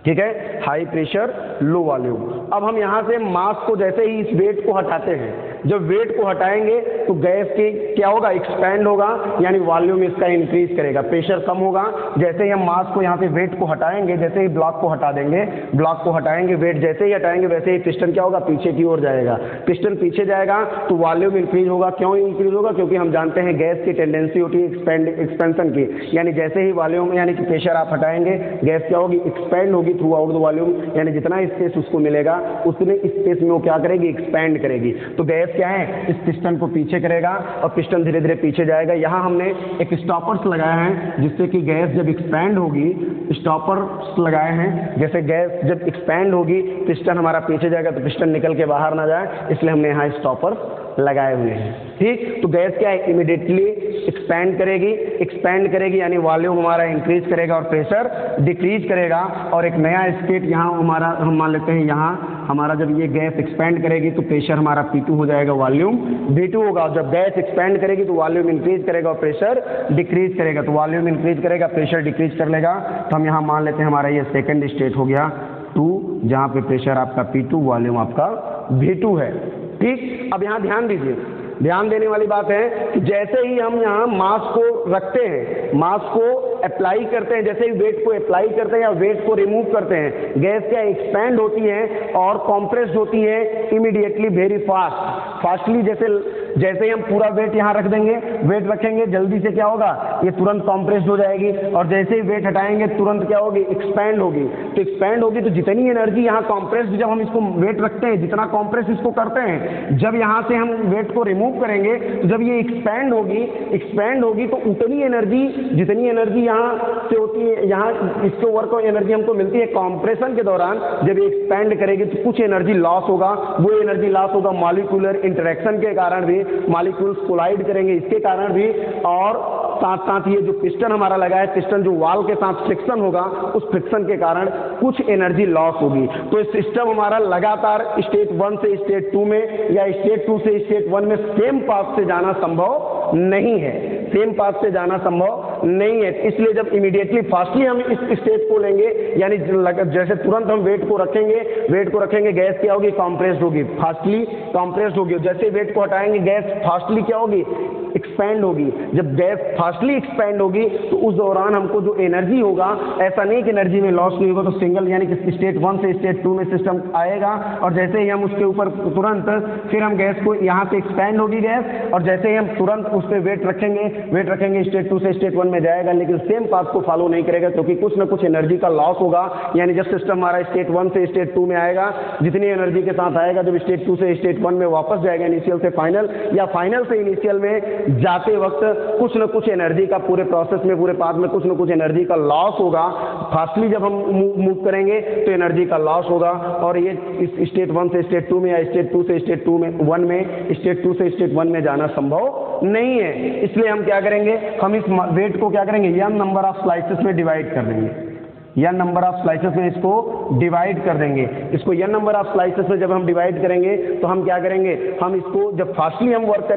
ठीक है। High pressure low volume. अब हम यहाँ से मास को जैसे ही इस वेट को हटाते हैं, जब वेट को हटाएंगे तो गैस की क्या होगा, एक्सपैंड होगा, यानी वॉल्यूम इसका इंक्रीज करेगा, प्रेशर कम होगा। जैसे ही हम मास को यहाँ से वेट को हटाएंगे, जैसे ही ब्लॉक को हटा देंगे, ब्लॉक को हटाएंगे, वेट जैसे ही हटाएंगे वैसे ही पिस्टन क्या होगा, पीछे की ओर जाएगा। पिस्टन पीछे जाएगा तो वॉल्यूम इंक्रीज होगा। क्यों इंक्रीज होगा? क्योंकि हम जानते हैं गैस की टेंडेंसी होती है एक्सपेंशन की, यानी जैसे ही वॉल्यूम यानी कि प्रेशर आप हटाएंगे, गैस क्या होगी, एक्सपैंड होगी थ्रू आउट द वॉल्यूम, यानी जितना स्पेस उसको मिलेगा उतने स्पेस में वो क्या करेगी, एक्सपैंड करेगी। तो गैस क्या है, इस पिस्टन को पीछे करेगा और पिस्टन धीरे धीरे पीछे जाएगा। यहाँ हमने एक स्टॉपर्स लगाए हैं जिससे कि गैस जब एक्सपैंड होगी, स्टॉपर्स लगाए हैं, जैसे गैस जब एक्सपैंड होगी पिस्टन हमारा पीछे जाएगा तो पिस्टन निकल के बाहर ना जाए, इसलिए हमने यहाँ स्टॉपर्स लगाए हुए हैं। ठीक, तो गैस क्या है, इमीडिएटली एक्सपैंड करेगी यानी वॉल्यूम हमारा इंक्रीज करेगा और प्रेशर डिक्रीज करेगा। और एक नया स्टेट यहाँ हमारा हम मान लेते हैं, यहाँ हमारा जब ये गैस एक्सपैंड करेगी तो प्रेशर हमारा P2 हो जाएगा, वॉल्यूम V2 होगा। जब गैस एक्सपैंड करेगी तो वॉल्यूम इंक्रीज करेगा और प्रेशर डिक्रीज करेगा, तो वॉल्यूम इंक्रीज करेगा, प्रेशर डिक्रीज कर लेगा। तो हम यहाँ मान लेते हैं हमारा ये सेकेंड स्टेट हो गया 2, जहाँ पे प्रेशर आपका P2, वॉल्यूम आपका V2 है। ठीक, अब यहाँ ध्यान दीजिए, ध्यान देने वाली बात है कि जैसे ही हम यहाँ मास को रखते हैं, मास को अप्लाई करते हैं, जैसे ही वेट को अप्लाई करते हैं या वेट को रिमूव करते हैं, गैस क्या एक्सपैंड होती है और कॉम्प्रेस्ड होती है इमीडिएटली, वेरी फास्टली। जैसे ही हम पूरा वेट यहाँ रख देंगे, वेट रखेंगे, जल्दी से क्या होगा, ये तुरंत कॉम्प्रेस्ड हो जाएगी और जैसे ही वेट हटाएंगे तुरंत क्या होगी, एक्सपैंड होगी। तो एक्सपैंड होगी तो जितनी एनर्जी यहाँ कॉम्प्रेस्ड, जब हम इसको वेट रखते हैं, जितना कॉम्प्रेस इसको करते हैं, जब यहाँ से हम वेट को रिमूव करेंगे तो जब ये एक्सपैंड होगी तो उतनी एनर्जी, जितनी एनर्जी यहाँ से होती है, यहाँ इसके वर्क और एनर्जी हमको मिलती है कॉम्प्रेशन के दौरान, जब ये एक्सपैंड करेगी तो कुछ एनर्जी लॉस होगा। वो एनर्जी लॉस होगा मॉलिक्यूलर इंटरेक्शन के कारण भी, मॉलिक्यूल्स कोलाइड करेंगे इसके कारण भी, और साथ साथ ये जो पिस्टन हमारा लगा है, पिस्टन जो वाल के साथ फ्रिक्शन होगा, उस फ्रिक्शन के कारण कुछ एनर्जी लॉस होगी। तो इस सिस्टम हमारा लगातार स्टेट 1 से स्टेट 2 में या स्टेट 2 से स्टेट 1 में सेम पाथ से जाना संभव नहीं है, सेम पाथ से जाना संभव नहीं है। इसलिए जब इमीडिएटली फास्टली हम इस स्टेट को लेंगे, यानी जैसे तुरंत हम वेट को रखेंगे, गैस क्या होगी, कॉम्प्रेस्ड होगी, फास्टली कॉम्प्रेस्ड होगी। जैसे वेट को हटाएंगे, गैस फास्टली क्या होगी, एक्सपैंड होगी। जब गैस फास्टली एक्सपैंड होगी तो उस दौरान हमको जो एनर्जी होगा, ऐसा नहीं कि एनर्जी में लॉस नहीं होगा, तो सिंगल यानी कि स्टेट 1 से स्टेट 2 में सिस्टम आएगा और जैसे ही हम उसके ऊपर तुरंत फिर हम गैस को यहाँ से एक्सपैंड होगी गैस, और जैसे ही हम तुरंत उस पर वेट रखेंगे स्टेट 2 से स्टेट 1 में जाएगा, लेकिन सेम पाथ को फॉलो नहीं करेगा क्योंकि कुछ ना कुछ एनर्जी का लॉस होगा। यानी जब सिस्टम हमारा स्टेट 1 से स्टेट 2 में आएगा, जितनी एनर्जी के साथ आएगा, जब स्टेट 2 से स्टेट 1 में वापस जाएगा इनिशियल से फाइनल या फाइनल से इनिशियल में जाते वक्त कुछ न कुछ एनर्जी का पूरे प्रोसेस में, पूरे पाथ में कुछ न कुछ एनर्जी का लॉस होगा। फास्टली जब हम मूव करेंगे तो एनर्जी का लॉस होगा, और ये इस स्टेट 1 से स्टेट 2 में या स्टेट 2 से स्टेट 1 में, स्टेट 2 से स्टेट 1 में जाना संभव नहीं है। इसलिए हम क्या करेंगे, हम इस वेट को क्या करेंगे, n नंबर ऑफ स्लाइसेस में डिवाइड कर देंगे, n नंबर ऑफ स्लाइसेस में इसको डिवाइड कर देंगे। इसको n नंबर ऑफ स्लाइसेस में जब हम डिवाइड करेंगे तो हम क्या करेंगे, हम इसको जब फास्टली हम वर्क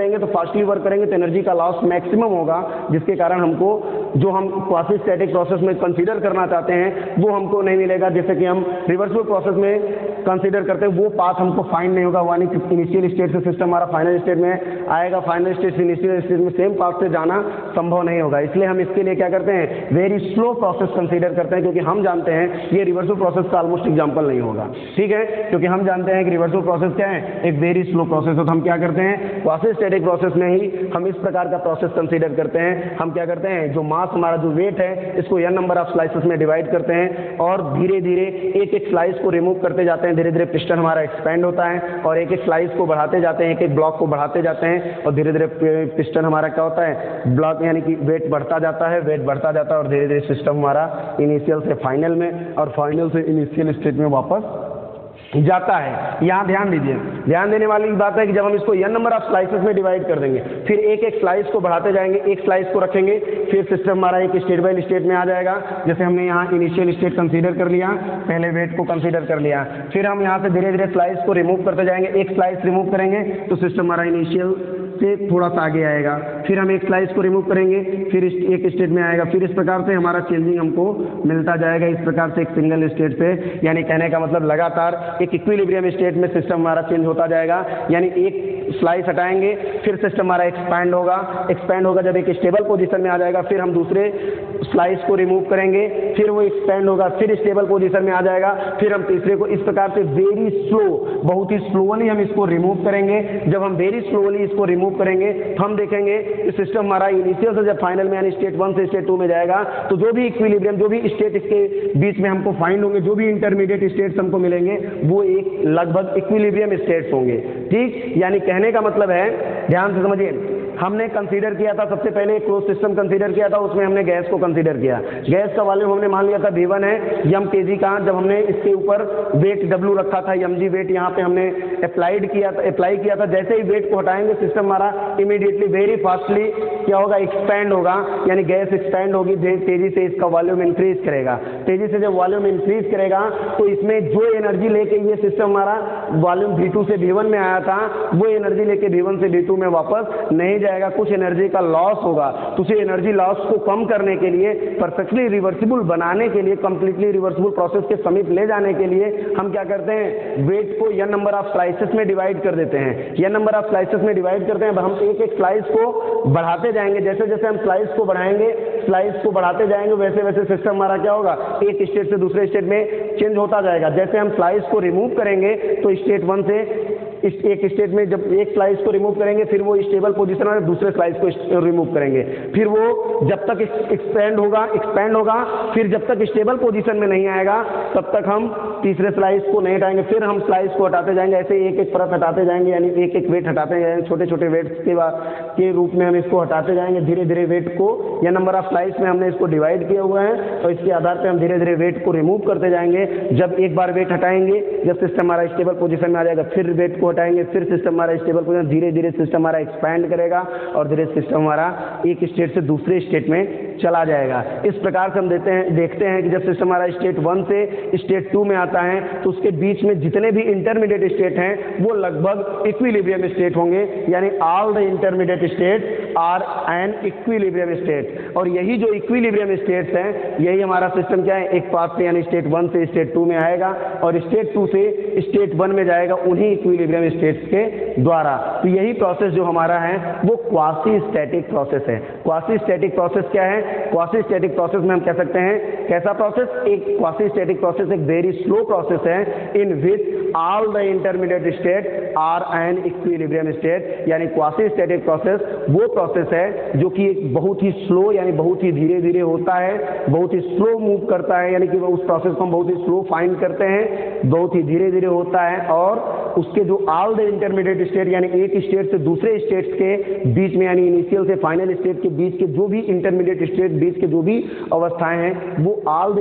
करेंगे तो एनर्जी का लॉस मैक्सिमम होगा, जिसके कारण हमको जो हम क्वासी स्टैटिक प्रोसेस में कंसीडर करना चाहते हैं वो हमको नहीं मिलेगा। जैसे कि हम रिवर्सिबल प्रोसेस में कंसीडर करते हैं, वो पाथ हमको फाइंड नहीं होगा। यानी कि इनिशियल स्टेट से सिस्टम हमारा फाइनल स्टेट में आएगा, फाइनल स्टेट से इनिशियल स्टेट में सेम पाथ से जाना संभव नहीं होगा। इसलिए हम इसके लिए क्या करते हैं, वेरी स्लो प्रोसेस कंसीडर करते हैं, क्योंकि हम जानते हैं ये रिवर्सिबल प्रोसेस का ऑलमोस्ट एग्जांपल नहीं होगा। ठीक है, क्योंकि हम जानते हैं कि रिवर्सिबल प्रोसेस क्या है, एक वेरी स्लो प्रोसेस है। तो हम क्या करते हैं, क्वासी स्टैटिक प्रोसेस में ही हम इस प्रकार का प्रोसेस कंसीडर करते हैं। हम क्या करते हैं, जो मास हमारा जो वेट है, इसको n नंबर ऑफ स्लाइसेस में डिवाइड करते हैं और धीरे धीरे एक एक स्लाइस को रिमूव करते जाते हैं। धीरे धीरे पिस्टन हमारा एक्सपेंड होता है और एक एक स्लाइस को बढ़ाते जाते हैं, एक एक ब्लॉक को बढ़ाते जाते हैं, और धीरे धीरे पिस्टन हमारा क्या होता है, ब्लॉक यानी कि वेट बढ़ता जाता है, और धीरे धीरे सिस्टम हमारा इनिशियल से फाइनल में और फाइनल से इनिशियल स्टेट में वापस जाता है। यहाँ ध्यान दीजिए, ध्यान देने वाली बात है कि जब हम इसको n नंबर ऑफ स्लाइसेस में डिवाइड कर देंगे, फिर एक एक स्लाइस को बढ़ाते जाएंगे, एक स्लाइस को रखेंगे, फिर सिस्टम हमारा एक स्टेट बाय स्टेट में आ जाएगा। जैसे हमने यहाँ इनिशियल स्टेट कंसीडर कर लिया, पहले वेट को कंसीडर कर लिया, फिर हम यहाँ से धीरे धीरे स्लाइस को रिमूव करते जाएंगे। एक स्लाइस रिमूव करेंगे तो सिस्टम हमारा इनिशियल से थोड़ा सा आगे आएगा, फिर हम एक स्लाइस को रिमूव करेंगे, फिर एक स्टेट में आएगा, फिर इस प्रकार से हमारा चेंजिंग हमको मिलता जाएगा इस प्रकार से एक सिंगल स्टेट से। यानी कहने का मतलब लगातार एक इक्विलिब्रियम स्टेट में सिस्टम हमारा चेंज होता जाएगा। यानी एक स्लाइस हटाएंगे, फिर सिस्टम हमारा एक्सपैंड होगा, जब एक स्टेबल पोजीशन में आ जाएगा, फिर हम दूसरे स्लाइस को रिमूव करेंगे, फिर वो एक्सपैंड होगा, फिर स्टेबल पोजीशन में आ जाएगा, फिर हम तीसरे को, इस प्रकार से वेरी स्लो, बहुत ही स्लोली हम इसको रिमूव करेंगे। जब हम वेरी स्लोली इसको रिमूव करेंगे तो हम देखेंगे कि सिस्टम हमारा इनिशियल से जब फाइनल में यानी स्टेट 1 से स्टेट 2 में जाएगा तो जो भी इक्विलिब्रियम, जो भी स्टेट इसके बीच में हमको फाइंड होंगे, जो भी इंटरमीडिएट स्टेट्स हमको मिलेंगे वो एक लगभग इक्विलिब्रियम स्टेट्स होंगे। ठीक, यानी कहने का मतलब है, ध्यान से समझिए, हमने कंसीडर किया था सबसे पहले एक क्लोज सिस्टम कंसीडर किया था, उसमें हमने गैस को कंसीडर किया। गैस का वॉल्यूम हमने मान लिया था V1 है, m kg का। जब हमने इसके ऊपर वेट W रखा था, mg वेट यहाँ पे हमने अप्लाई किया था। जैसे ही वेट को हटाएंगे सिस्टम हमारा इमीडिएटली वेरी फास्टली क्या होगा, एक्सपैंड होगा, यानी गैस एक्सपैंड होगी, तेजी से इसका वॉल्यूम इंक्रीज करेगा। तेजी से जब वॉल्यूम इंक्रीज करेगा तो इसमें जो एनर्जी लेके ये सिस्टम हमारा वॉल्यूम V2 से V1 में आया था, वो एनर्जी लेके V1 से V2 में वापस नहीं जाएगा, कुछ एनर्जी का लॉस होगा। तो उसे एनर्जी लॉस को कम करने के लिए, परफेक्टली रिवर्सिबल बनाने के लिए, कंप्लीटली रिवर्सिबल प्रोसेस के समीप ले जाने के लिए हम क्या करते हैं, वेट को n नंबर ऑफ स्लाइसेस में डिवाइड कर देते हैं। n नंबर ऑफ स्लाइसेस में डिवाइड करते हैं। हम एक एक स्लाइस को बढ़ाते जाएंगे, जैसे जैसे हम स्लाइस को बढ़ाते जाएंगे वैसे वैसे सिस्टम हमारा क्या होगा, एक स्टेट से दूसरे स्टेट में चेंज होता जाएगा। जैसे हम स्लाइस को रिमूव करेंगे तो स्टेट 1 से एक स्टेट में जब एक स्लाइस को रिमूव करेंगे, फिर वो स्टेबल पोजीशन में दूसरे स्लाइस को रिमूव करेंगे, फिर वो जब तक एक्सपैंड होगा, फिर जब तक स्टेबल पोजीशन में नहीं आएगा तब तक हम तीसरे स्लाइस को नहीं हटाएंगे, फिर हम स्लाइस को हटाते जाएंगे। ऐसे एक एक परत हटाते जाएंगे, यानी एक एक वेट हटाते जाएंगे, छोटे छोटे वेट्स के रूप में हम इसको हटाते जाएंगे। धीरे धीरे वेट को या नंबर ऑफ स्लाइस में हमने इसको डिवाइड किया हुआ है, और इसके आधार पर हम धीरे धीरे वेट को रिमूव करते जाएंगे। जब एक बार वेट हटाएंगे, जब सिस्टम हमारा स्टेबल पोजीशन में आ जाएगा, फिर वेट को हटाएंगे, फिर सिस्टम हमारा स्टेबल पोजीशन, धीरे धीरे सिस्टम हमारा एक्सपैंड करेगा और धीरे सिस्टम हमारा एक स्टेट से दूसरे स्टेट में चला जाएगा। इस प्रकार से हम देखते हैं कि जब सिस्टम हमारा स्टेट 1 से स्टेट 2 में आता है तो उसके बीच में जितने भी इंटरमीडिएट स्टेट हैं वो लगभग इक्विलिब्रियम स्टेट होंगे, यानी all the intermediate state are an equilibrium state. और यही जो इक्विलिब्रियम स्टेट्स हैं, यही हमारा सिस्टम क्या है, एक पाथ से यानी स्टेट 1 से स्टेट 2 में आएगा और स्टेट 2 से स्टेट 1 में जाएगा, उन्हीं इक्विलिब्रियम स्टेट्स के द्वारा। तो यही प्रोसेस जो हमारा है वो क्वासी स्टैटिक प्रोसेस है। क्वासी स्टैटिक प्रोसेस क्या है? क्वासी स्टैटिक प्रोसेस में हम कह सकते हैं कैसा प्रोसेस, एक क्वासी स्टैटिक प्रोसेस एक वेरी स्लो प्रोसेस है in which all the intermediate state are an equilibrium state. यानी क्वासी स्टैटिक प्रोसेस वो प्रोसेस है जो कि एक बहुत ही स्लो, यानी बहुत ही धीरे धीरे होता है, बहुत ही स्लो मूव करता है, यानी कि उस प्रोसेस को हम बहुत ही स्लो फाइंड करते हैं, बहुत ही धीरे धीरे होता है। और उसके जो ऑल द इंटरमीडिएट स्टेट, यानी एक स्टेट से दूसरे स्टेट के बीच में, यानी इनिशियल से फाइनल स्टेट के बीच के जो भी इंटरमीडिएट स्टेट बीच के जो भी अवस्थाएं हैं वो all the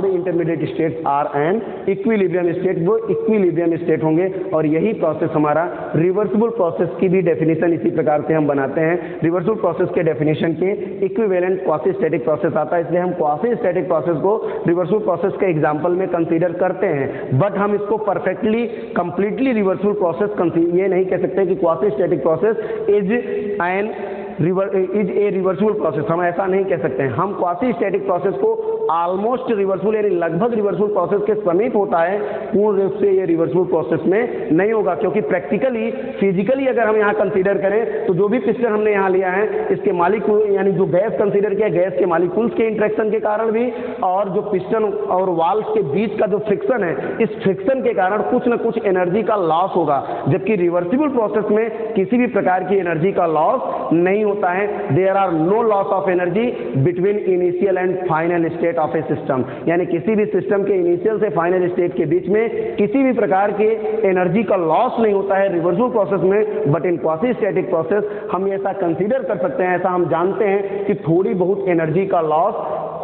intermediate states are an equilibrium state, वो इक्विलिब्रियम स्टेट होंगे। और यही प्रोसेस हमारा रिवर्सिबल प्रोसेस की भी डेफिनेशन इसी प्रकार से हम बनाते हैं। रिवर्सिबल प्रोसेस के डेफिनेशन के इक्विवेलेंट क्वासी स्टैटिक प्रोसेस आता है, इसलिए हम क्वासी स्टैटिक प्रोसेस को रिवर्सिबल प्रोसेस के एग्जाम्पल में कंसीडर करते हैं। बट हम इसको परफेक्टली कंप्लीटली रिवर्सिबल प्रोसेस ये नहीं कह सकते कि quasi static process is a reversible process, हम ऐसा नहीं कह सकते हैं। हम क्वासी स्टैटिक प्रोसेस को ऑलमोस्ट रिवर्सिबल, यानी लगभग रिवर्सिबल प्रोसेस के समीप होता है, पूर्ण रूप से ये रिवर्सिबल प्रोसेस में नहीं होगा, क्योंकि प्रैक्टिकली फिजिकली अगर हम यहाँ कंसीडर करें तो जो भी पिस्टन हमने यहाँ लिया है इसके मालिक्यूल, यानी जो गैस कंसीडर किया, गैस के मालिक्यूल्स के इंटरेक्शन के कारण भी, और जो पिस्टन और वाल्व्स के बीच का जो फ्रिक्शन है, इस फ्रिक्शन के कारण कुछ न कुछ एनर्जी का लॉस होगा, जबकि रिवर्सिबल प्रोसेस में किसी भी प्रकार की एनर्जी का लॉस नहीं होता है। There are no loss of energy between initial and final state of a system, यानी किसी भी सिस्टम के इनिशियल से फाइनल स्टेट के बीच में किसी भी प्रकार के एनर्जी का लॉस नहीं होता है रिवर्सिबल प्रोसेस में। But in quasi static process हम ऐसा कंसीडर कर सकते हैं, ऐसा हम जानते हैं कि थोड़ी बहुत एनर्जी का लॉस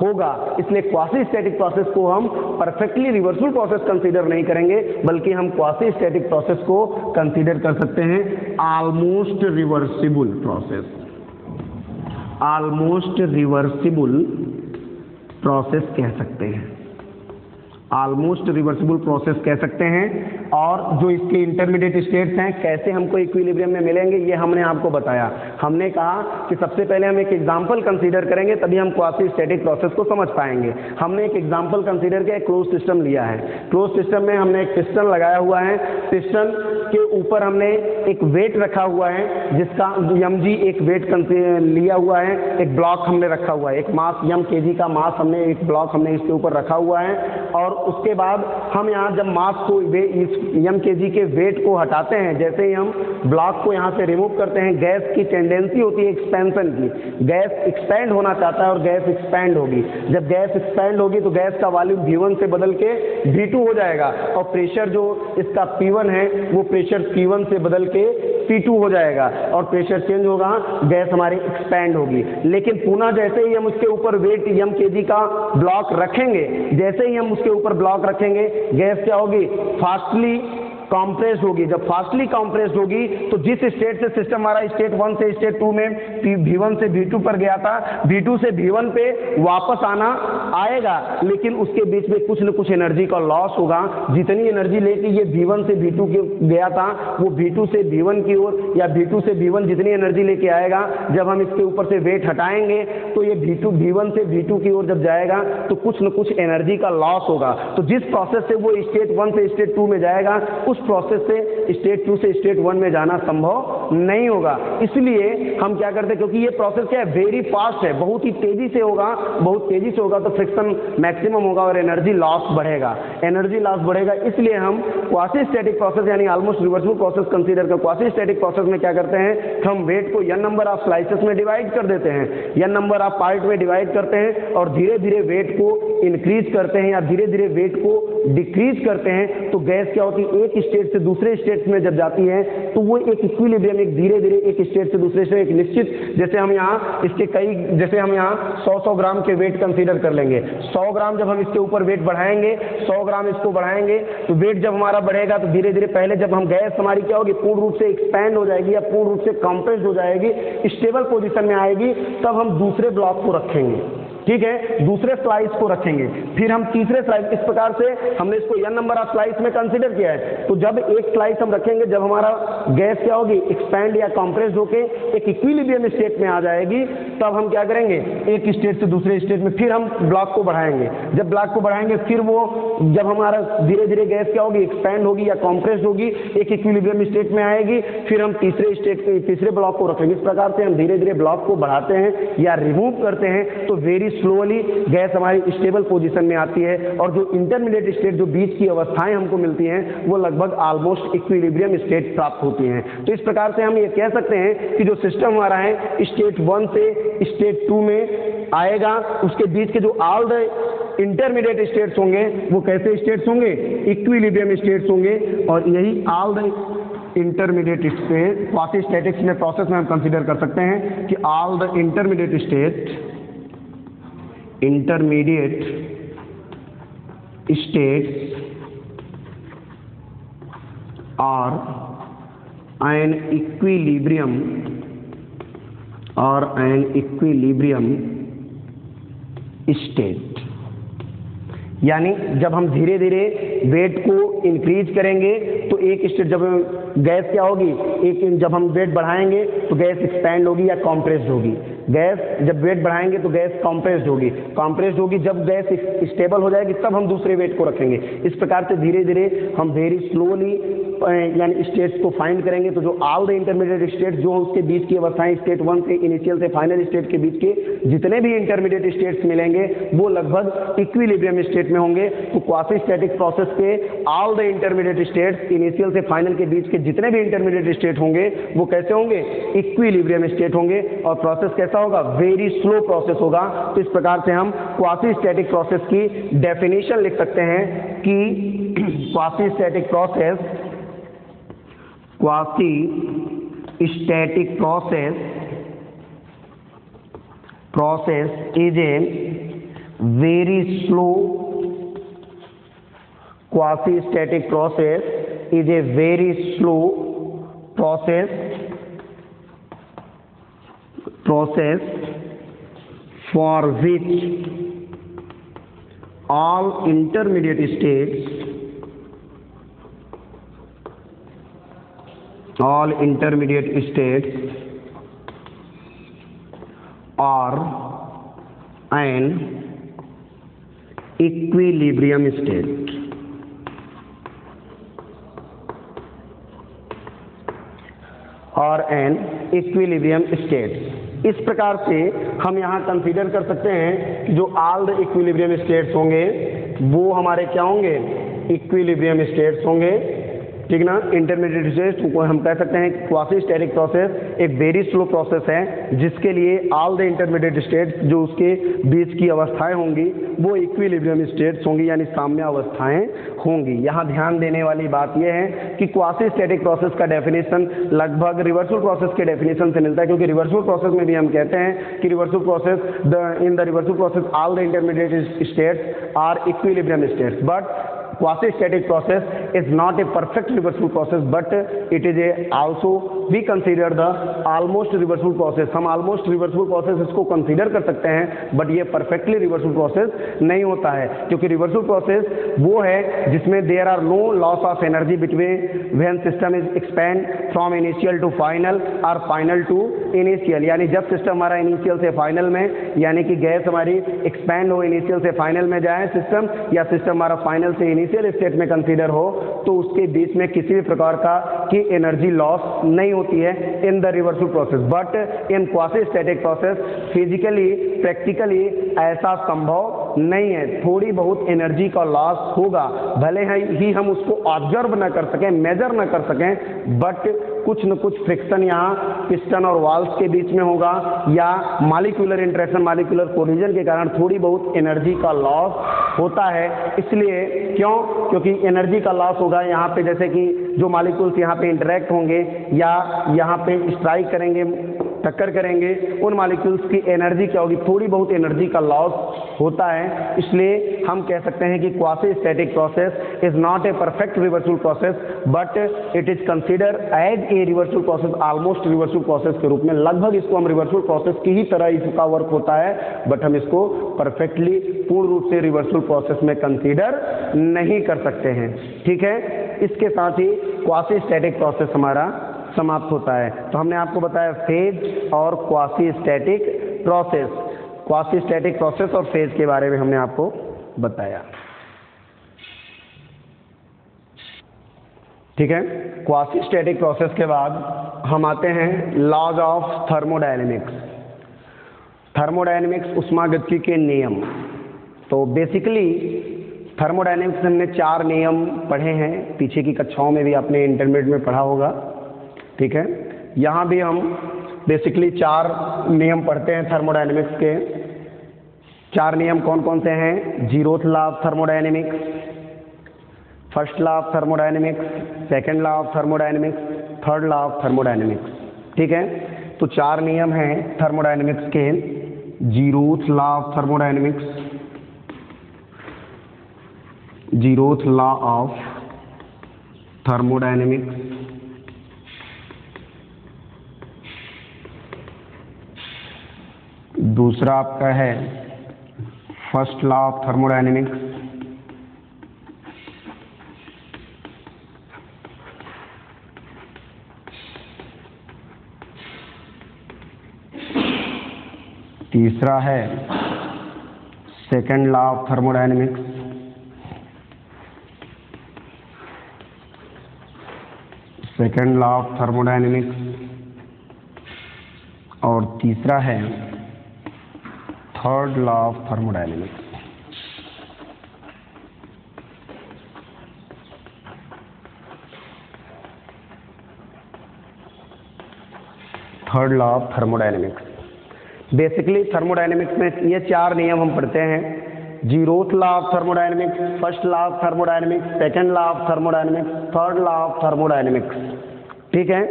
होगा, इसलिए क्वासी स्टैटिक प्रोसेस को हम परफेक्टली रिवर्सिबल प्रोसेस कंसीडर नहीं करेंगे, बल्कि हम क्वासी स्टैटिक प्रोसेस को कंसीडर कर सकते हैं almost reversible process. Almost reversible process कह सकते हैं, ऑलमोस्ट रिवर्सिबल प्रोसेस कह सकते हैं। और जो इसके इंटरमीडिएट स्टेट्स हैं कैसे हमको इक्विलिब्रियम में मिलेंगे ये हमने आपको बताया। हमने कहा कि सबसे पहले हम एक एग्जांपल कंसीडर करेंगे तभी हम क्वासी स्टैटिक प्रोसेस को समझ पाएंगे। हमने एक एग्जांपल कंसीडर किया, क्लोज सिस्टम लिया है। क्लोज सिस्टम में हमने एक पिस्टन लगाया हुआ है, पिस्टन के ऊपर हमने एक वेट रखा हुआ है जिसका mg एक वेट लिया हुआ है, एक ब्लॉक हमने रखा हुआ है, एक मास m kg का मास हमने एक ब्लॉक हमने इसके ऊपर रखा हुआ है। और उसके बाद हम यहाँ जब मास को इस m kg के वेट को हटाते हैं, जैसे ही हम ब्लॉक को यहाँ से रिमूव करते हैं, गैस की टेंडेंसी होती है एक्सपेंशन की, गैस एक्सपैंड होना चाहता है और गैस एक्सपैंड होगी। जब गैस एक्सपैंड होगी तो गैस का वॉल्यूम V1 से बदल के V2 हो जाएगा और प्रेशर जो इसका P1 है वो प्रेशर P1 से बदल के P2 हो जाएगा और प्रेशर चेंज होगा, गैस हमारी एक्सपैंड होगी। लेकिन पुनः जैसे ही हम उसके ऊपर वेट m kg का ब्लॉक रखेंगे, जैसे ही हम उसके ऊपर ब्लॉक रखेंगे, गैस क्या होगी, फास्टली कॉम्प्रेस होगी। जब फास्टली कॉम्प्रेस होगी तो जिस स्टेट से सिस्टम हमारा स्टेट 1 से स्टेट 2 में V1 से V2 पर गया था, V2 से V1 पे वापस आना आएगा, लेकिन उसके बीच में कुछ न कुछ एनर्जी का लॉस होगा। जितनी एनर्जी लेके ये V1 से V2 के गया था वो V2 से V1 की ओर या V2 से V1 जितनी एनर्जी लेके आएगा, जब हम इसके ऊपर से वेट हटाएंगे तो ये V1 से V2 की ओर जब जाएगा तो कुछ न कुछ एनर्जी का लॉस होगा। तो जिस प्रोसेस से वो स्टेट 1 से स्टेट 2 में जाएगा उस प्रोसेस से स्टेट 2 से स्टेट 1 में जाना संभव नहीं होगा। इसलिए हम क्या करते हैं, क्योंकि ये प्रोसेस क्या है, वेरी फास्ट है, बहुत ही तेजी से होगा, बहुत तेजी से होगा तो फ्रिक्शन मैक्सिमम होगा और एनर्जी लॉस बढ़ेगा, एनर्जी लॉस बढ़ेगा। इसलिए हम क्वासी स्टैटिक प्रोसेस यानी ऑलमोस्ट रिवर्सिबल प्रोसेस कंसीडर कर क्वासी स्टैटिक प्रोसेस में क्या करते हैं, हम वेट को n नंबर ऑफ स्लाइसेस में डिवाइड कर देते हैं, n नंबर ऑफ पार्ट में डिवाइड करते हैं और धीरे धीरे वेट को इंक्रीज करते हैं या धीरे धीरे वेट को डिक्रीज करते हैं। तो गैस क्या होती है, एक स्टेट से दूसरे स्टेट में जब जाती है तो वो एक इक्विलिब्रियम, एक धीरे धीरे एक स्टेट से दूसरे स्टेट, एक निश्चित, जैसे हम यहाँ इसके कई, जैसे हम यहाँ 100 ग्राम के वेट कंसीडर कर लेंगे, 100 ग्राम जब हम इसके ऊपर वेट बढ़ाएंगे, 100 ग्राम इसको बढ़ाएंगे तो वेट जब हमारा बढ़ेगा तो धीरे धीरे पहले जब हम गैस हमारी क्या होगी, पूर्ण रूप से एक्सपैंड हो जाएगी या पूर्ण रूप से कंप्रेस्ड हो जाएगी, स्टेबल पोजीशन में आएगी, तब हम दूसरे ब्लॉक को रखेंगे, ठीक है, दूसरे स्लाइस को रखेंगे, फिर हम तीसरे स्लाइस, इस प्रकार से हमने इसको n नंबर ऑफ स्लाइस में कंसीडर किया है। तो जब एक स्लाइस हम रखेंगे, जब हमारा गैस क्या होगी, एक्सपैंड या कंप्रेस्ड होके एक इक्विलिब्रियम स्टेट में आ जाएगी, तब हम क्या करेंगे, एक स्टेट से दूसरे स्टेट में फिर हम ब्लॉक को बढ़ाएंगे। जब ब्लॉक को बढ़ाएंगे फिर वो जब हमारा धीरे धीरे गैस क्या होगी, एक्सपैंड होगी या कंप्रेस्ड होगी, एक इक्विलिब्रियम स्टेट में आएगी, फिर हम तीसरे स्टेट तीसरे ब्लॉक को रखेंगे। इस प्रकार से हम धीरे धीरे ब्लॉक को बढ़ाते हैं या रिमूव करते हैं तो वेरी स्लोली गैस हमारी स्टेबल पोजीशन में आती है और जो इंटरमीडिएट स्टेट, जो बीच की अवस्थाएं हमको मिलती हैं, वो लगभग ऑलमोस्ट इक्विलिब्रियम स्टेट प्राप्त होती हैं। तो इस प्रकार से हम ये कह सकते हैं कि जो सिस्टम हमारा है स्टेट 1 से स्टेट 2 में आएगा, उसके बीच के जो ऑल द इंटरमीडिएट स्टेट्स होंगे वो कैसे स्टेट्स होंगे, इक्विलिब्रियम स्टेट्स होंगे। और यही all the intermediate state quasi statics में प्रोसेस में हम कंसीडर कर सकते हैं कि all the intermediate states are an equilibrium state। यानी जब हम धीरे धीरे वेट को इंक्रीज करेंगे तो एक स्टेट, जब गैस क्या होगी, एक जब हम वेट बढ़ाएंगे तो गैस एक्सपैंड होगी या कॉम्प्रेस्ड होगी, गैस जब वेट बढ़ाएंगे तो गैस कॉम्प्रेस्ड होगी, कॉम्प्रेस्ड होगी, जब गैस स्टेबल हो जाएगी तब हम दूसरे वेट को रखेंगे। इस प्रकार से धीरे धीरे हम वेरी स्लोली यानी स्टेट्स को फाइंड करेंगे। तो जो ऑल द इंटरमीडिएट स्टेट, जो उसके बीच की अवस्थाएं स्टेट 1 से इनिशियल से फाइनल स्टेट के बीच के जितने भी इंटरमीडिएट स्टेट्स मिलेंगे वो लगभग इक्विलिब्रियम स्टेट में होंगे। तो क्वासी स्टैटिक प्रोसेस के all the intermediate states, initial से फाइनल के बीच के जितने भी इंटरमीडिएट स्टेट होंगे वो कैसे होंगे, इक्विलिब्रियम स्टेट होंगे। और प्रोसेस कैसा होगा, वेरी स्लो प्रोसेस होगा। तो इस प्रकार से हम क्वासी स्टैटिक प्रोसेस की डेफिनेशन लिख सकते हैं कि quasi static process is a very slow, quasi-static process is a very slow process for which all intermediate states all intermediate states are an equilibrium state. और एन इक्विलिब्रियम स्टेट। इस प्रकार से हम यहाँ कंसीडर कर सकते हैं कि जो ऑल द इक्विलिब्रियम स्टेट्स होंगे वो हमारे क्या होंगे, इक्विलिब्रियम स्टेट्स होंगे, ठीक ना। इंटरमीडिएट स्टेट्स को हम कह सकते हैं क्वासी स्टैटिक प्रोसेस एक वेरी स्लो प्रोसेस है, जिसके लिए ऑल द इंटरमीडिएट स्टेट्स जो उसके बीच की अवस्थाएं होंगी वो इक्विलिब्रियम स्टेट्स होंगी, यानी साम्य अवस्थाएं होंगी। यहाँ ध्यान देने वाली बात यह है कि क्वासी स्टैटिक प्रोसेस का डेफिनेशन लगभग रिवर्सल प्रोसेस के डेफिनेशन से मिलता है, क्योंकि रिवर्सल प्रोसेस में भी हम कहते हैं कि reversal process in the reversal process all the intermediate states are equilibrium states, but quasi-static process is not a perfect reversible process, but it is a also we consider the almost reversible process. हम almost reversible process इसको consider कर सकते हैं, but ये perfectly reversible process नहीं होता है, क्योंकि reversible process वो है जिसमें there are no loss of energy between when system is expand from initial to final or final to initial, यानी जब सिस्टम हमारा इनिशियल से फाइनल में, यानी कि गैस हमारी एक्सपैंड हो, इनिशियल से फाइनल में जाए सिस्टम, या सिस्टम हमारा फाइनल से इनिशियल स्टेट में कंसीडर हो, तो उसके बीच में किसी भी प्रकार का की एनर्जी लॉस नहीं होती है इन the reversal process. But in quasi static process physically practically ऐसा संभव नहीं है, थोड़ी बहुत एनर्जी का लॉस होगा, भले ही हम उसको ऑब्जर्व न कर सकें, मेजर न कर सकें, बट कुछ न कुछ फ्रिक्शन यहाँ पिस्टन और वाल्व्स के बीच में होगा, या मॉलिक्यूलर इंटरेक्शन मॉलिक्यूलर कोलिजन के कारण थोड़ी बहुत एनर्जी का लॉस होता है। इसलिए क्यों, क्योंकि एनर्जी का लॉस होगा यहाँ पे, जैसे कि जो मॉलिक्यूल्स यहाँ पे इंटरेक्ट होंगे या यहाँ पे स्ट्राइक करेंगे, टक्कर करेंगे, उन मॉलिक्यूल्स की एनर्जी क्या होगी, थोड़ी बहुत एनर्जी का लॉस होता है। इसलिए हम कह सकते हैं कि quasi static process is not a perfect reversal process, but it is consider as a reversal process, almost reversal process के रूप में। लगभग इसको हम रिवर्सल प्रोसेस की ही तरह इसका वर्क होता है, बट हम इसको परफेक्टली पूर्ण रूप से रिवर्सल प्रोसेस में कंसीडर नहीं कर सकते हैं, ठीक है। इसके साथ ही क्वासी स्टैटिक प्रोसेस हमारा समाप्त होता है। तो हमने आपको बताया फेज और quasi static process, quasi static process और फेज के बारे में हमने आपको बताया, ठीक है। क्वासी स्टैटिक प्रोसेस के बाद हम आते हैं लॉज ऑफ थर्मोडायनेमिक्स। थर्मोडायनेमिक्स उष्मागतिकी के नियम। तो बेसिकली थर्मोडायनेमिक्स हमने 4 नियम पढ़े हैं, पीछे की कक्षाओं में भी आपने इंटरमीडिएट में पढ़ा होगा, ठीक है। यहाँ भी हम बेसिकली 4 नियम पढ़ते हैं थर्मोडायनेमिक्स के। 4 नियम कौन कौन से हैं? Zeroth law of thermodynamics, first law of thermodynamics, second law of thermodynamics, third law of thermodynamics, ठीक है। तो 4 नियम हैं थर्मोडायनेमिक्स के। Zeroth law of thermodynamics, zeroth law of thermodynamics, दूसरा आपका है फर्स्ट लॉ ऑफ थर्मोडायनेमिक्स, तीसरा है second law of thermodynamics, second law of thermodynamics, और तीसरा है third law of thermodynamics. Third law of thermodynamics. Basically thermodynamics में ये 4 नियम हम पढ़ते हैं। Zeroth law of thermodynamics, first law of thermodynamics, second law of thermodynamics, third law of thermodynamics, ठीक है।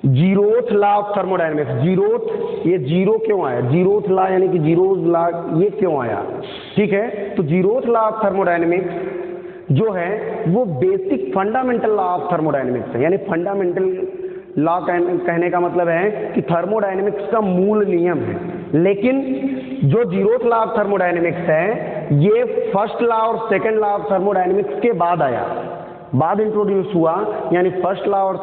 Zeroth law of thermodynamics, zeroth, ये zero क्यों आया, जीरोथ लॉ यानी कि जीरोथ लॉ ये क्यों आया, ठीक है। तो जीरोथ लॉ ऑफ थर्मोडायनेमिक्स जो है वो basic fundamental law of thermodynamics है, यानी फंडामेंटल लॉ कहने का मतलब है कि थर्मोडायनेमिक्स का मूल नियम है। लेकिन जो जीरोथ लॉ ऑफ थर्मोडायनेमिक्स है ये फर्स्ट लॉ और सेकंड लॉ ऑफ थर्मोडायनेमिक्स के बाद आया, बाद इंट्रोड्यूस हुआ, यानी फर्स्ट लॉ और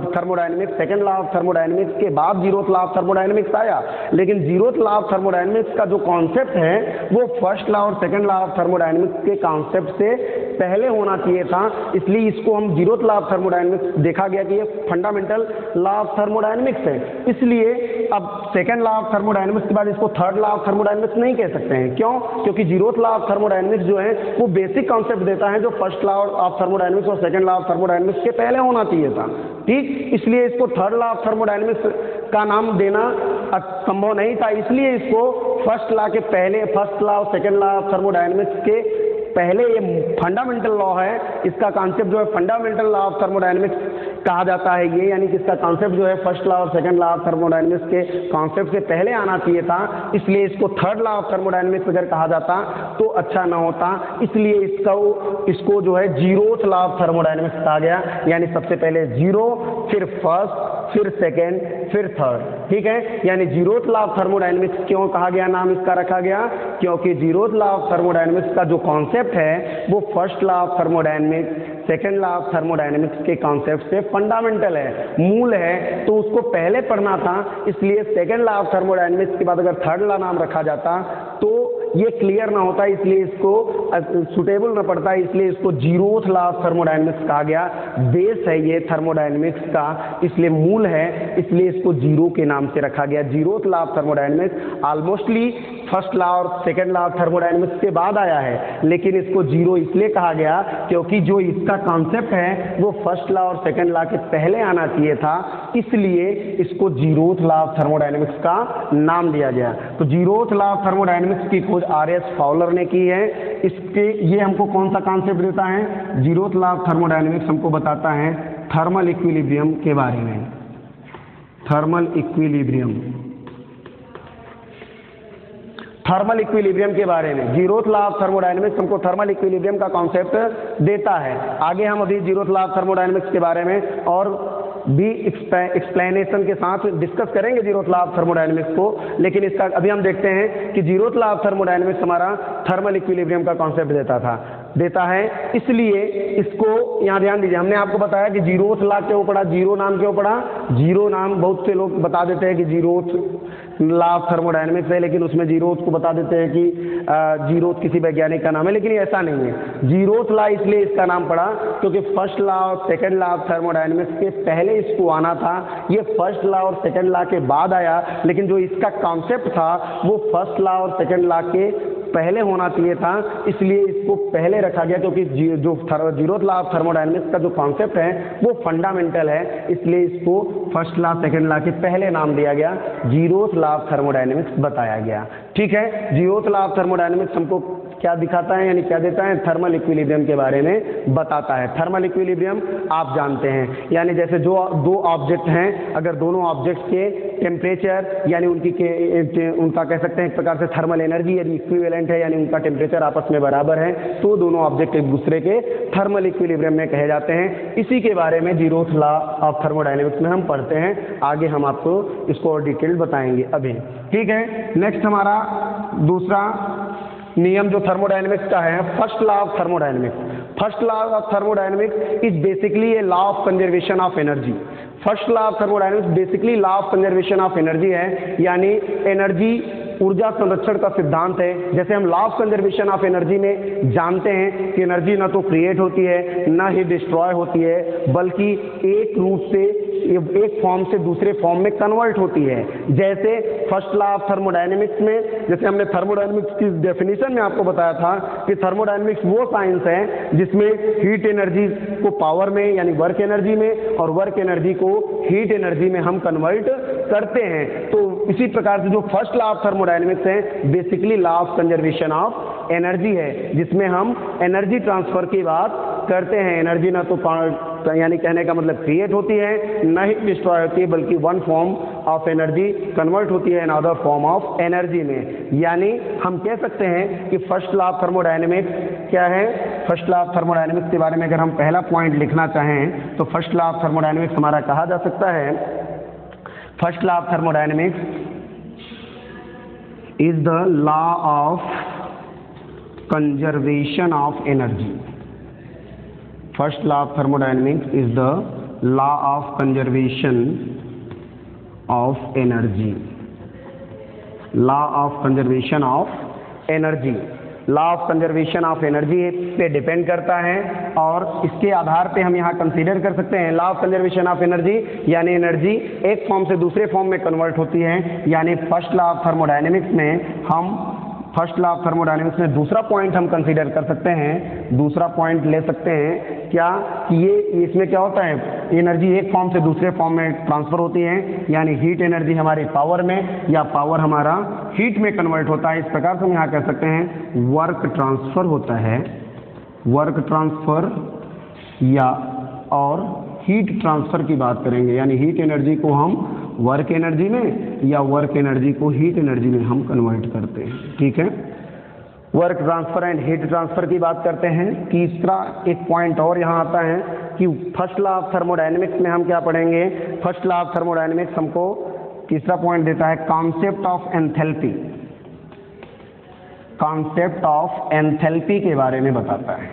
thermodynamics, second law of thermodynamics के बाद जीरोथ लॉ ऑफ थर्मोडायनेमिक्स आया। लेकिन जीरोथ लॉ ऑफ थर्मोडायनेमिक्स का जो कॉन्सेप्ट है वो फर्स्ट लॉ और सेकंड लॉ ऑफ थर्मोडायनेमिक्स के कॉन्सेप्ट से पहले होना चाहिए था, इसलिए इसको हम जीरोथ लॉ ऑफ थर्मोडायनेमिक्स देखा गया कि ये फंडामेंटल लॉ ऑफ थर्मोडायनेमिक्स है। इसलिए अब सेकंड लॉ ऑफ थर्मोडायनेमिक्स के बाद इसको थर्ड लॉ ऑफ थर्मोडायनेमिक्स नहीं कह सकते हैं। क्यों? क्योंकि जीरोथ लॉ ऑफ थर्मोडायनेमिक्स जो है वो बेसिक कॉन्सेप्ट देता है जो फर्स्ट लॉ ऑफ थर्मोडायनेमिक्स और सेकंड लॉ ऑफ थर्मोडायनेमिक्स के पहले होना चाहिए था। ठीक, इसलिए इसको थर्ड लॉ ऑफ थर्मोडायनेमिक्स का नाम देना संभव नहीं था, इसलिए इसको फर्स्ट लॉ के पहले, फर्स्ट लॉ और सेकंड लॉ ऑफ थर्मोडायनेमिक्स के पहले ये फंडामेंटल लॉ है, इसका कॉन्सेप्ट जो है फंडामेंटल लॉ ऑफ थर्मोडायनेमिक्स कहा जाता है ये, यानी कि इसका कॉन्सेप्ट जो है फर्स्ट लॉ और सेकंड लॉ ऑफ थर्मोडायनेमिक्स के कॉन्सेप्ट से पहले आना चाहिए था, इसलिए इसको थर्ड लॉ ऑफ थर्मोडायनेमिक्स अगर कहा जाता तो अच्छा ना होता, इसलिए इसको जो है जीरोथ लॉ ऑफ थर्मोडायनेमिक्स कहा गया, यानी सबसे पहले जीरो, फिर फर्स्ट, फिर सेकेंड, फिर थर्ड। ठीक है, यानी जीरोथ लॉ ऑफ थर्मोडायनेमिक्स क्यों कहा गया, नाम इसका रखा गया, क्योंकि जीरोथ लॉ ऑफ थर्मोडायनेमिक्स का जो कॉन्सेप्ट है वो first law of thermodynamics, second law of thermodynamics के कॉन्सेप्ट से फंडामेंटल है, मूल है, तो उसको पहले पढ़ना था, इसलिए सेकेंड लॉ ऑफ थर्मोडायनेमिक्स के बाद अगर थर्ड लॉ नाम रखा जाता तो ये क्लियर ना होता, इसलिए इसको सुटेबल ना पड़ता, इसलिए इसको जीरोथ लॉ ऑफ थर्मोडायनेमिक्स कहा गया। बेस है ये थर्मोडायनेमिक्स का, इसलिए मूल है, इसलिए इसको जीरो के नाम से रखा गया। Zeroth law of thermodynamics almostly first law और सेकंड लॉ ऑफ थर्मोडायनेमिक्स के बाद आया है, लेकिन इसको जीरो इसलिए कहा गया क्योंकि जो इसका कॉन्सेप्ट है वो फर्स्ट लॉ और सेकंड लॉ के पहले आना चाहिए था, इसलिए इसको जीरोथ लॉ ऑफ थर्मोडायनेमिक्स का नाम दिया गया। तो जीरोथ लॉ ऑफ थर्मोडायनेमिक्स की खोज आर.एस. फाउलर ने की है। इसके ये हमको कौन सा कॉन्सेप्ट देता है? जीरोथ लॉ ऑफ थर्मोडायनेमिक्स हमको बताता है थर्मल इक्विलिब्रियम के बारे में। थर्मल इक्विलिब्रियम, थर्मल इक्विलिब्रियम के बारे में जीरोथ लॉ ऑफ थर्मोडायनेमिक्स हमको थर्मल इक्विलिब्रियम का कॉन्सेप्ट देता है। आगे हम अभी जीरोथ लॉ ऑफ थर्मोडायनेमिक्स के बारे में और भी एक्सप्लेनेशन के साथ डिस्कस करेंगे जीरोथ लॉ ऑफ थर्मोडायनेमिक्स को, लेकिन इसका अभी हम देखते हैं कि जीरोथ लॉ ऑफ थर्मोडायनेमिक्स हमारा थर्मल इक्विलिब्रियम का कॉन्सेप्ट देता है, इसलिए इसको यहाँ ध्यान दीजिए। हमने आपको बताया कि जीरोथ लॉ क्यों पढ़ा, जीरो नाम क्यों पढ़ा। जीरो नाम बहुत से लोग बता देते हैं कि जीरोथ लॉ ऑफ थर्मोडायनेमिक्स है, लेकिन उसमें जीरोथ को बता देते हैं कि जीरोथ किसी वैज्ञानिक का नाम है, लेकिन ऐसा नहीं है। जीरोथ लॉ इसलिए इसका नाम पड़ा क्योंकि फर्स्ट लॉ और सेकंड लॉ ऑफ थर्मोडायनेमिक्स के पहले इसको आना था, ये फर्स्ट लॉ और सेकंड लॉ के बाद आया, लेकिन जो इसका कॉन्सेप्ट था वो फर्स्ट लॉ और सेकंड लॉ के पहले होना चाहिए था, इसलिए इसको पहले रखा गया क्योंकि जो जीरोथ लॉ ऑफ थर्मोडायनेमिक्स का जो कॉन्सेप्ट है वो फंडामेंटल है, इसलिए इसको फर्स्ट लॉ सेकंड लॉ के पहले नाम दिया गया, जीरोथ लॉ ऑफ थर्मोडायनेमिक्स बताया गया। ठीक है, जीरोथ लॉ ऑफ थर्मोडायनेमिक्स हमको क्या दिखाता है, यानी क्या देता है, थर्मल इक्विलिब्रियम के बारे में बताता है। थर्मल इक्विलिब्रियम आप जानते हैं, यानी जैसे जो दो ऑब्जेक्ट हैं, अगर दोनों ऑब्जेक्ट के टेम्परेचर यानी उनका कह सकते हैं एक प्रकार से थर्मल एनर्जी यदि इक्विवेलेंट है, यानी उनका टेम्परेचर आपस में बराबर है, तो दोनों ऑब्जेक्ट एक दूसरे के थर्मल इक्विलिब्रियम में कहे जाते हैं। इसी के बारे में जीरोथ लॉ ऑफ थर्मोडायनेमिक्स में हम पढ़ते हैं, आगे हम आपको इसको और डिटेल बताएंगे अभी। ठीक है, नेक्स्ट हमारा दूसरा नियम जो थर्मोडायनेमिक्स का है, first law of thermodynamics. First law of thermodynamics is basically a law of conservation of energy. First law of thermodynamics basically law of conservation of energy है, यानी एनर्जी ऊर्जा संरक्षण का सिद्धांत है। जैसे हम law of conservation of energy में जानते हैं कि एनर्जी ना तो क्रिएट होती है ना ही डिस्ट्रॉय होती है, बल्कि एक रूप से एक फॉर्म से दूसरे फॉर्म में कन्वर्ट होती है। जैसे फर्स्ट लॉ ऑफ थर्मोडायनेमिक्स में, जैसे हमने थर्मोडायनेमिक्स की डेफिनेशन में आपको बताया था कि थर्मोडायनेमिक्स वो साइंस है जिसमें हीट एनर्जी को पावर में यानी वर्क एनर्जी में और वर्क एनर्जी को हीट एनर्जी में हम कन्वर्ट करते हैं। तो इसी प्रकार से जो फर्स्ट लॉ ऑफ थर्मोडायनेमिक्स है basically law of conservation of energy है, जिसमें हम एनर्जी ट्रांसफर की बात करते हैं। एनर्जी ना तो यानी कहने का मतलब क्रिएट होती है ना ही डिस्ट्रॉय होती है, बल्कि one form of energy convert होती है अनदर फॉर्म ऑफ एनर्जी में। यानी हम कह सकते हैं कि फर्स्ट लॉ ऑफ थर्मोडायनेमिक्स क्या है। फर्स्ट लॉ ऑफ थर्मोडायनेमिक्स के बारे में अगर हम पहला पॉइंट लिखना चाहें तो फर्स्ट लॉ ऑफ थर्मोडायनेमिक्स हमारा कहा जा सकता है, first law of thermodynamics is the law of conservation of energy. First law of thermodynamics is the law of conservation of energy. Law of conservation of energy, law of conservation of energy पे depend करता है और इसके आधार पे हम यहाँ consider कर सकते हैं law of conservation of energy, यानी एनर्जी एक फॉर्म से दूसरे फॉर्म में कन्वर्ट होती है। यानी फर्स्ट लॉ ऑफ थर्मोडायनेमिक्स में हम दूसरा पॉइंट हम कंसीडर कर सकते हैं, दूसरा पॉइंट ले सकते हैं क्या कि ये इसमें क्या होता है, एनर्जी एक फॉर्म से दूसरे फॉर्म में ट्रांसफर होती है, यानी हीट एनर्जी हमारी पावर में या पावर हमारा हीट में कन्वर्ट होता है। इस प्रकार से हम यहाँ कह सकते हैं वर्क ट्रांसफर होता है, वर्क ट्रांसफर या और हीट ट्रांसफर की बात करेंगे, यानी हीट एनर्जी को हम वर्क एनर्जी में या वर्क एनर्जी को हीट एनर्जी में हम कन्वर्ट करते हैं। ठीक है, work transfer and heat transfer की बात करते हैं। तीसरा एक पॉइंट और यहाँ आता है कि फर्स्ट लॉ ऑफ थर्मोडायनेमिक्स में हम क्या पढ़ेंगे, फर्स्ट लॉ ऑफ थर्मोडायनेमिक्स हमको तीसरा पॉइंट देता है concept of enthalpy. Concept of enthalpy के बारे में बताता है।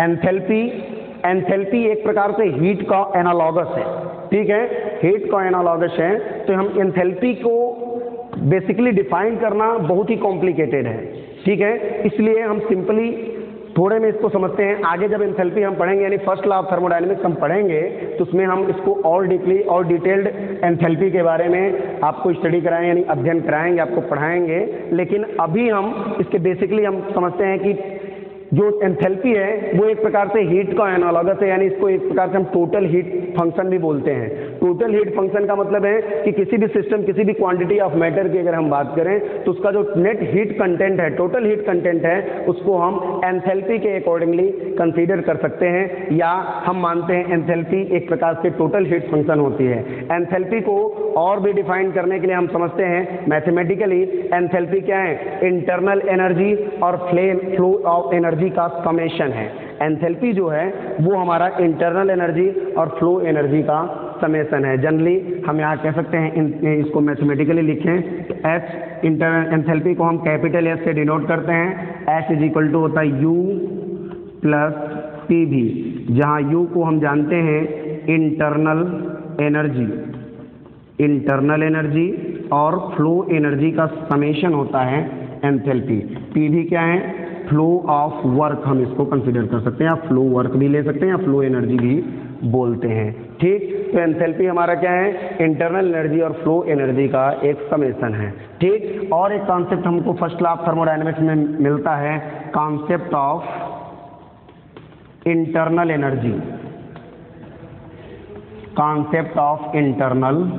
एंथैल्पी एक प्रकार से हीट का एनालॉगस है। ठीक है, हीट का एनालॉगस है, तो हम एंथैल्पी को बेसिकली डिफाइन करना बहुत ही कॉम्प्लिकेटेड है। ठीक है, इसलिए हम सिंपली थोड़े में इसको समझते हैं। आगे जब एंथैल्पी हम पढ़ेंगे, यानी फर्स्ट लॉ ऑफ थर्मोडायनेमिक्स हम पढ़ेंगे, तो उसमें हम इसको और डीपली और डिटेल्ड एंथैल्पी के बारे में आपको स्टडी कराएंगे, यानी अध्ययन कराएंगे, आपको पढ़ाएंगे। लेकिन अभी हम इसके बेसिकली हम समझते हैं कि जो एंथैल्पी है वो एक प्रकार से हीट का एनालॉगस है, यानी इसको एक प्रकार से हम टोटल हीट फंक्शन भी बोलते हैं। टोटल हीट फंक्शन का मतलब है कि किसी भी सिस्टम, किसी भी क्वांटिटी ऑफ मैटर की अगर हम बात करें तो उसका जो नेट हीट कंटेंट है, टोटल हीट कंटेंट है, उसको हम एंथैल्पी के अकॉर्डिंगली कंसीडर कर सकते हैं, या हम मानते हैं एंथैल्पी एक प्रकार से टोटल हीट फंक्शन होती है। एंथैल्पी को और भी डिफाइन करने के लिए हम समझते हैं मैथमेटिकली एंथैल्पी क्या है, इंटरनल एनर्जी और फ्लो ऑफ एनर्जी का समेशन है। एंथैल्पी जो है वो हमारा इंटरनल एनर्जी और फ्लो एनर्जी का समेशन है। जनरली हम यहाँ कह सकते हैं, इसको मैथमेटिकली लिखें तो एच इंटरनल एंथैल्पी को हम कैपिटल एस से डिनोट करते हैं। एच इज इक्वल टू होता है यू प्लस पी भी, जहाँ यू को हम जानते हैं इंटरनल एनर्जी और फ्लो एनर्जी का समेशन होता है एंथैल्पी। पी भी क्या है, फ्लो ऑफ वर्क हम इसको कंसीडर कर सकते हैं, या फ्लो वर्क भी ले सकते हैं, या फ्लो एनर्जी भी बोलते हैं। ठीक, तो एंथैल्पी हमारा क्या है, इंटरनल एनर्जी और फ्लो एनर्जी का एक समेशन है। ठीक, और एक कॉन्सेप्ट हमको फर्स्ट लॉ ऑफ थर्मोडायनेमिक्स में मिलता है, concept of internal energy. Concept of internal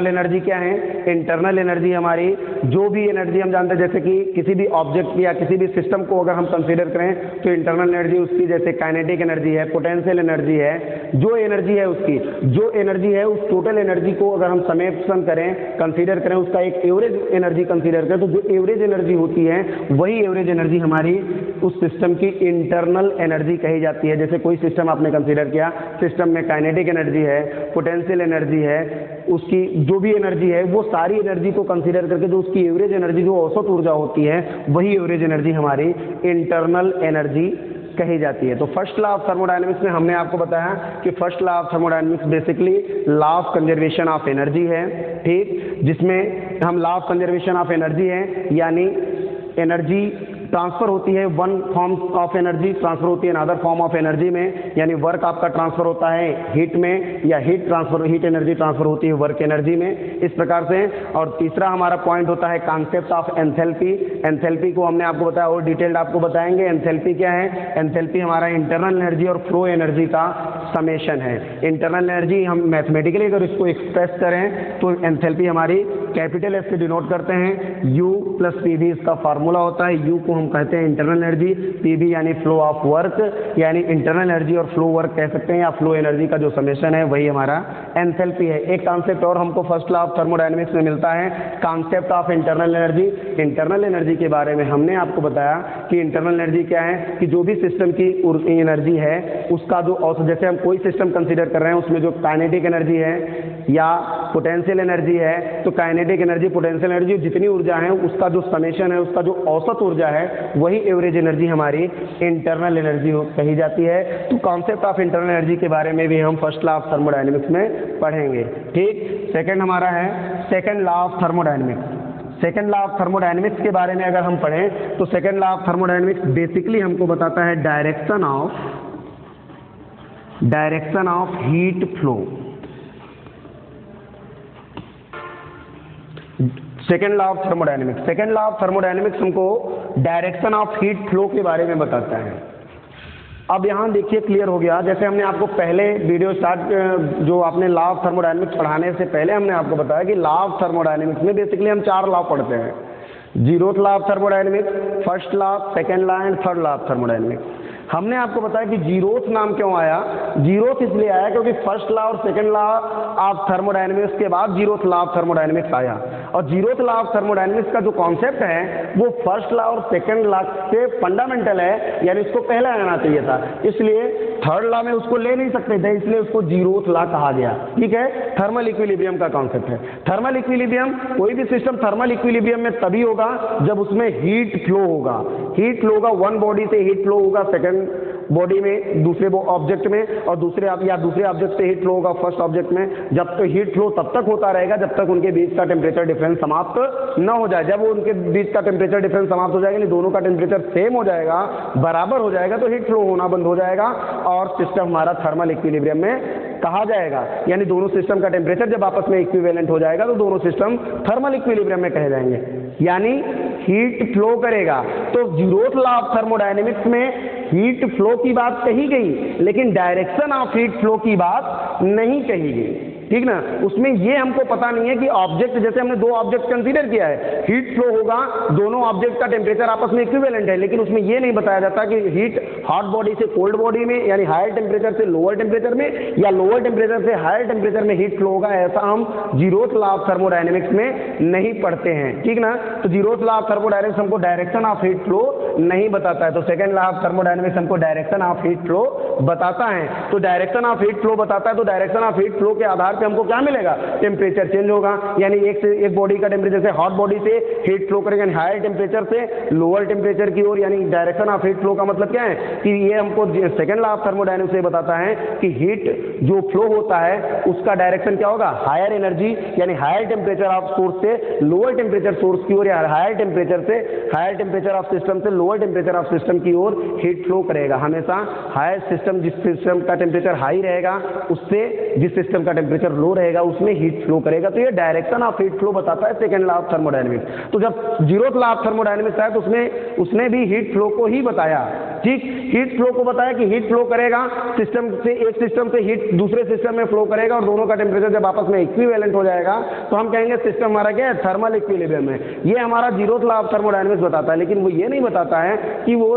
energy क्या है, इंटरनल एनर्जी हमारी जो भी एनर्जी हम जानते हैं, जैसे कि किसी भी ऑब्जेक्ट या किसी भी सिस्टम को अगर हम कंसीडर करें तो इंटरनल एनर्जी उसकी जैसे काइनेटिक एनर्जी है, पोटेंशियल एनर्जी है, जो एनर्जी है उसकी जो एनर्जी है उस टोटल एनर्जी को अगर हम समेशन करें, कंसीडर करें, उसका एक एवरेज एनर्जी कंसीडर करें, तो जो एवरेज एनर्जी होती है वही एवरेज एनर्जी हमारी उस सिस्टम की इंटरनल एनर्जी कही जाती है। जैसे कोई सिस्टम आपने कंसीडर किया, सिस्टम में काइनेटिक एनर्जी है, पोटेंशियल एनर्जी है, उसकी जो भी एनर्जी है वो सारी एनर्जी को कंसीडर करके जो उसकी एवरेज एनर्जी, जो औसत ऊर्जा होती है, वही एवरेज एनर्जी हमारी इंटरनल एनर्जी कही जाती है। तो फर्स्ट लॉ ऑफ थर्मोडायनेमिक्स में हमने आपको बताया कि first law of thermodynamics basically law of conservation of energy है। ठीक, जिसमें हम law of conservation of energy है, यानी एनर्जी ट्रांसफर होती है, one form of energy transfer होती है अनदर फॉर्म ऑफ एनर्जी में, यानी वर्क आपका ट्रांसफर होता है हीट में, या हीट एनर्जी ट्रांसफर होती है वर्क एनर्जी में, इस प्रकार से। और तीसरा हमारा पॉइंट होता है कॉन्सेप्ट ऑफ एंथैल्पी। एंथैल्पी को हमने आपको बताया और डिटेल्ड आपको बताएंगे। एंथैल्पी क्या है, एंथैल्पी हमारा इंटरनल एनर्जी और फ्लो एनर्जी का समेशन है। इंटरनल एनर्जी हम मैथमेटिकली अगर इसको एक्सप्रेस करें तो एंथैल्पी हमारी कैपिटल एस से डिनोट करते हैं, यू प्लस पी भी इसका फार्मूला होता है। यू को हम कहते हैं इंटरनल एनर्जी, पी भी यानी फ्लो ऑफ वर्क, यानी इंटरनल एनर्जी और फ्लो वर्क कह सकते हैं, या फ्लो एनर्जी का जो समेशन है वही हमारा एंथैल्पी है। एक कॉन्सेप्ट और हमको फर्स्ट लॉ ऑफ थर्मोडायनेमिक्स में मिलता है, concept of internal energy. Internal energy के बारे में हमने आपको बताया कि इंटरनल एनर्जी क्या है, कि जो भी सिस्टम की एनर्जी है उसका जो औसत, जैसे हम कोई सिस्टम कंसीडर कर रहे हैं उसमें जो काइनेटिक एनर्जी है या पोटेंशियल एनर्जी है, तो काइनेटिक एनर्जी, पोटेंशियल एनर्जी, जितनी ऊर्जा है उसका जो समेशन है, उसका जो औसत ऊर्जा है है वही एवरेज एनर्जी हमारी इंटरनल एनर्जी कही जाती है। तो कॉन्सेप्ट ऑफ इंटरनल एनर्जी के बारे में भी हम फर्स्ट लॉ ऑफ थर्मोडायनेमिक्स में पढ़ेंगे। ठीक, सेकंड हमारा है second law of thermodynamics. Second law of thermodynamics के बारे में अगर हम पढ़ें तो second law of thermodynamics basically हमको बताता है direction of heat flow. Second law of thermodynamics हमको डायरेक्शन ऑफ हीट फ्लो के बारे में बताता है। अब यहाँ देखिए क्लियर हो गया, जैसे हमने आपको पहले वीडियो स्टार्ट जो आपने लॉ ऑफ थर्मोडायनेमिक्स पढ़ाने से पहले हमने आपको बताया कि लॉ ऑफ थर्मोडायनेमिक्स में बेसिकली हम 4 लॉ पढ़ते हैं। Zeroth law of thermodynamics, first law, second law and third law of thermodynamics. हमने आपको बताया कि जीरोथ नाम क्यों आया। जीरोथ इसलिए आया क्योंकि फर्स्ट लॉ और सेकंड लॉ ऑफ थर्मोडायनेमिक्स के बाद जीरोथ लॉ ऑफ थर्मोडायनेमिक्स आया। और जीरोथ लॉ ऑफ थर्मोडायनेमिक्स का जो कॉन्सेप्ट है वो फर्स्ट लॉ और सेकंड लॉ से फंडामेंटल है, यानी उसको पहले आना चाहिए था, इसलिए थर्ड लॉ में उसको ले नहीं सकते थे, इसलिए उसको जीरोथ लॉ कहा गया। ठीक है, थर्मल इक्विलिब्रियम का कॉन्सेप्ट है। थर्मल इक्विलिब्रियम, कोई भी सिस्टम थर्मल इक्विलिब्रियम में तभी होगा जब उसमें हीट फ्लो होगा। हीट फ्लो होगा, वन बॉडी से हीट फ्लो होगा सेकंड बॉडी में, दूसरे ऑब्जेक्ट में, और दूसरे ऑब्जेक्ट से हीट फ्लो होगा फर्स्ट ऑब्जेक्ट में। जब तक हीट फ्लो तब तक होता रहेगा जब तक उनके बीच का टेम्परेचर डिफरेंस समाप्त न हो जाए। जब उनके बीच का टेम्परेचर डिफरेंस समाप्त हो जाएगा, यानी दोनों का टेम्परेचर सेम हो जाएगा, बराबर हो जाएगा, तो हीट फ्लो होना बंद हो जाएगा और सिस्टम हमारा थर्मल इक्विलिब्रियम में कहा जाएगा। यानी दोनों सिस्टम का टेम्परेचर जब आपस में इक्विवेलेंट हो जाएगा तो दोनों सिस्टम थर्मल इक्विलिब्रियम में कहे जाएंगे, यानी हीट फ्लो करेगा। तो जीरोथ लॉ ऑफ थर्मोडायनेमिक्स में हीट फ्लो की बात कही गई, लेकिन डायरेक्शन ऑफ हीट फ्लो की बात नहीं कही गई। ठीक ना, उसमें ये हमको पता नहीं है कि ऑब्जेक्ट, जैसे हमने 2 ऑब्जेक्ट कंसीडर किया है, हीट फ्लो होगा, दोनों ऑब्जेक्ट का टेम्परेचर आपस में इक्विवेलेंट है, लेकिन उसमें ये नहीं बताया जाता कि हीट हॉट बॉडी से कोल्ड बॉडी में, यानी हायर टेम्परेचर से लोअर टेम्परेचर में, या लोअर टेम्परेचर से हायर टेम्परेचर में हीट फ्लो होगा। ऐसा हम जीरोथ लॉ ऑफ थर्मोडायनेमिक्स में नहीं पढ़ते हैं। ठीक ना, तो जीरोथ लॉ ऑफ थर्मोडायनेमिक्स हमको डायरेक्शन ऑफ हीट फ्लो नहीं बताता है। तो सेकंड लॉ ऑफ थर्मोडायनेमिक्स हमको डायरेक्शन ऑफ हीट फ्लो बताता है। तो डायरेक्शन ऑफ हीट फ्लो बताता है, तो डायरेक्शन ऑफ हीट फ्लो के आधार पे हमको क्या मिलेगा, टेम्परेचर चेंज होगा। यानी एक बॉडी का टेम्परेचर से हॉट बॉडी से हीट फ्लो करेगा, यानी हायर टेम्परेचर से लोअर टेम्परेचर की ओर, यानी डायरेक्शन ऑफ हीट फ्लो का मतलब क्या है कि ये हमको सेकंड लॉ ऑफ थर्मोडायनेमिक्स से बताता है कि हीट जो फ्लो होता है उसका डायरेक्शन क्या होगा, हायर एनर्जी, यानी हायर टेम्परेचर ऑफ सोर्स से लोअर टेम्परेचर सोर्स की ओर, या हायर टेम्परेचर ऑफ सिस्टम से लोअर टेम्परेचर ऑफ सिस्टम की ओर हीट फ्लो करेगा। हमेशा हायर सिस्टम, जिस सिस्टम का टेम्परेचर हाई रहेगा उससे जिस सिस्टम का टेम्परेचर लो रहेगा उसमें हीट फ्लो करेगा। तो ये डायरेक्शन ऑफ हीट फ्लो बताता है सेकंड लॉ ऑफ थर्मोडायनेमिक्स। तो जब जीरोथ लॉ ऑफ थर्मोडायनेमिक्स आया तो उसने भी हीट फ्लो को ही बताया। ठीक, हीट फ्लो को बताया कि हीट फ्लो करेगा, सिस्टम से एक सिस्टम से हीट दूसरे सिस्टम में फ्लो करेगा, और दोनों का टेम्परेचर जब आपस में इक्विवेलेंट हो जाएगा तो हम कहेंगे सिस्टम हमारा क्या है, थर्मल इक्विलिब्रियम है। ये हमारा जीरोथ लॉ ऑफ थर्मोडायनेमिक्स बताता है, लेकिन वो ये नहीं बताता है कि वो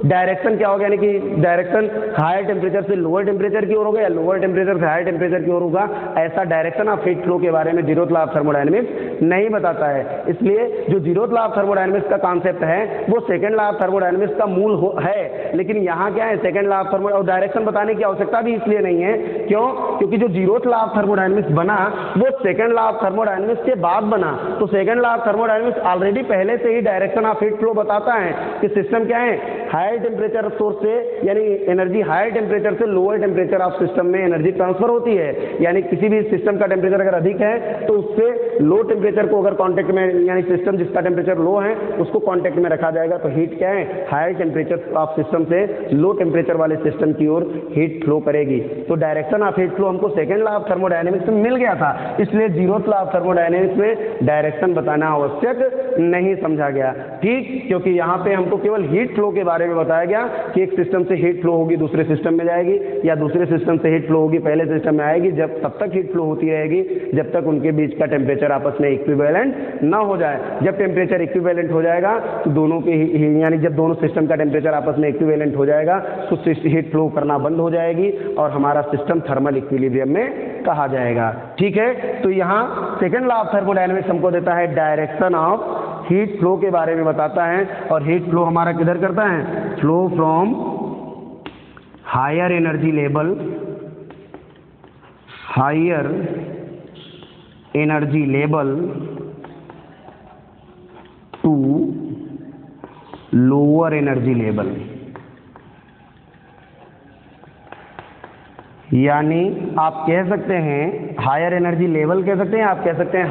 डायरेक्शन क्या होगा, यानी कि डायरेक्शन हायर टेम्परेचर से लोअर टेम्परेचर की ओर होगा या लोअर टेम्परेचर से हायर टेम्परेचर की ओर होगा। ऐसा डायरेक्शन ऑफ हीट फ्लो के बारे में जीरोथ लॉ ऑफ थर्मोडायनेमिक्स नहीं बताता है। इसलिए जो जीरोथ लॉ ऑफ थर्मोडायनेमिक्स का कॉन्सेप्ट है वो सेकंड लॉ ऑफ थर्मोडायनेमिक्स का मूल है, लेकिन यहाँ क्या है, सेकंड लॉ ऑफ थर्मो, और डायरेक्शन बताने की आवश्यकता भी इसलिए नहीं है। क्यों? क्योंकि जो जीरोथ लॉ ऑफ थर्मोडायनेमिक्स बना वो सेकंड लॉ ऑफ थर्मोडायनेमिक्स के बाद बना। तो second law of thermodynamics already पहले से ही डायरेक्शन ऑफ हीट फ्लो बताता है कि सिस्टम क्या है, हायर टेम्परेचर सोर्स से, यानी एनर्जी हायर टेम्परेचर से लोअर टेम्परेचर ऑफ सिस्टम में एनर्जी ट्रांसफर होती है। यानी किसी भी सिस्टम का टेम्परेचर अगर अधिक है तो उससे लो टेम्परेचर को अगर कांटेक्ट में, यानी सिस्टम जिसका टेम्परेचर लो है उसको कांटेक्ट में रखा जाएगा, तो हीट क्या है, हायर टेम्परेचर ऑफ सिस्टम से लो टेम्परेचर वाले सिस्टम की ओर हीट फ्लो करेगी। तो डायरेक्शन ऑफ हीट फ्लो हमको सेकंड लॉ ऑफ थर्मोडायनेमिक्स में मिल गया था, इसलिए जीरोथ लॉ ऑफ थर्मोडायनेमिक्स में डायरेक्शन बताना आवश्यक नहीं समझा गया। ठीक, क्योंकि यहाँ पे हमको केवल हीट फ्लो के बारे में बताया गया कि एक सिस्टम से हीट फ्लो होगी दूसरे सिस्टम में जाएगी, या दूसरे सिस्टम से हीट फ्लो होगी पहले सिस्टम में आएगी, जब तब तक हीट फ्लो होती रहेगी जब तक उनके बीच का टेम्परेचर आपस में इक्विवेलेंट ना हो जाए। जब टेम्परेचर इक्विवेलेंट हो जाएगा तो दोनों के, यानी जब दोनों सिस्टम का टेम्परेचर आपस में इक्विवेलेंट हो जाएगा तो हीट फ्लो करना बंद हो जाएगी और हमारा सिस्टम थर्मल इक्विलिब्रियम में कहा जाएगा। ठीक है, तो यहाँ सेकंड लॉ ऑफ थर्मोडायनेमिक्स हमको देता है डायरेक्शन ऑफ हीट फ्लो के बारे में बताता है, और हीट फ्लो हमारा किधर करता है, flow from higher energy level to lower energy level, यानी आप कह सकते हैं हायर एनर्जी लेवल कह सकते हैं, आप कह सकते हैं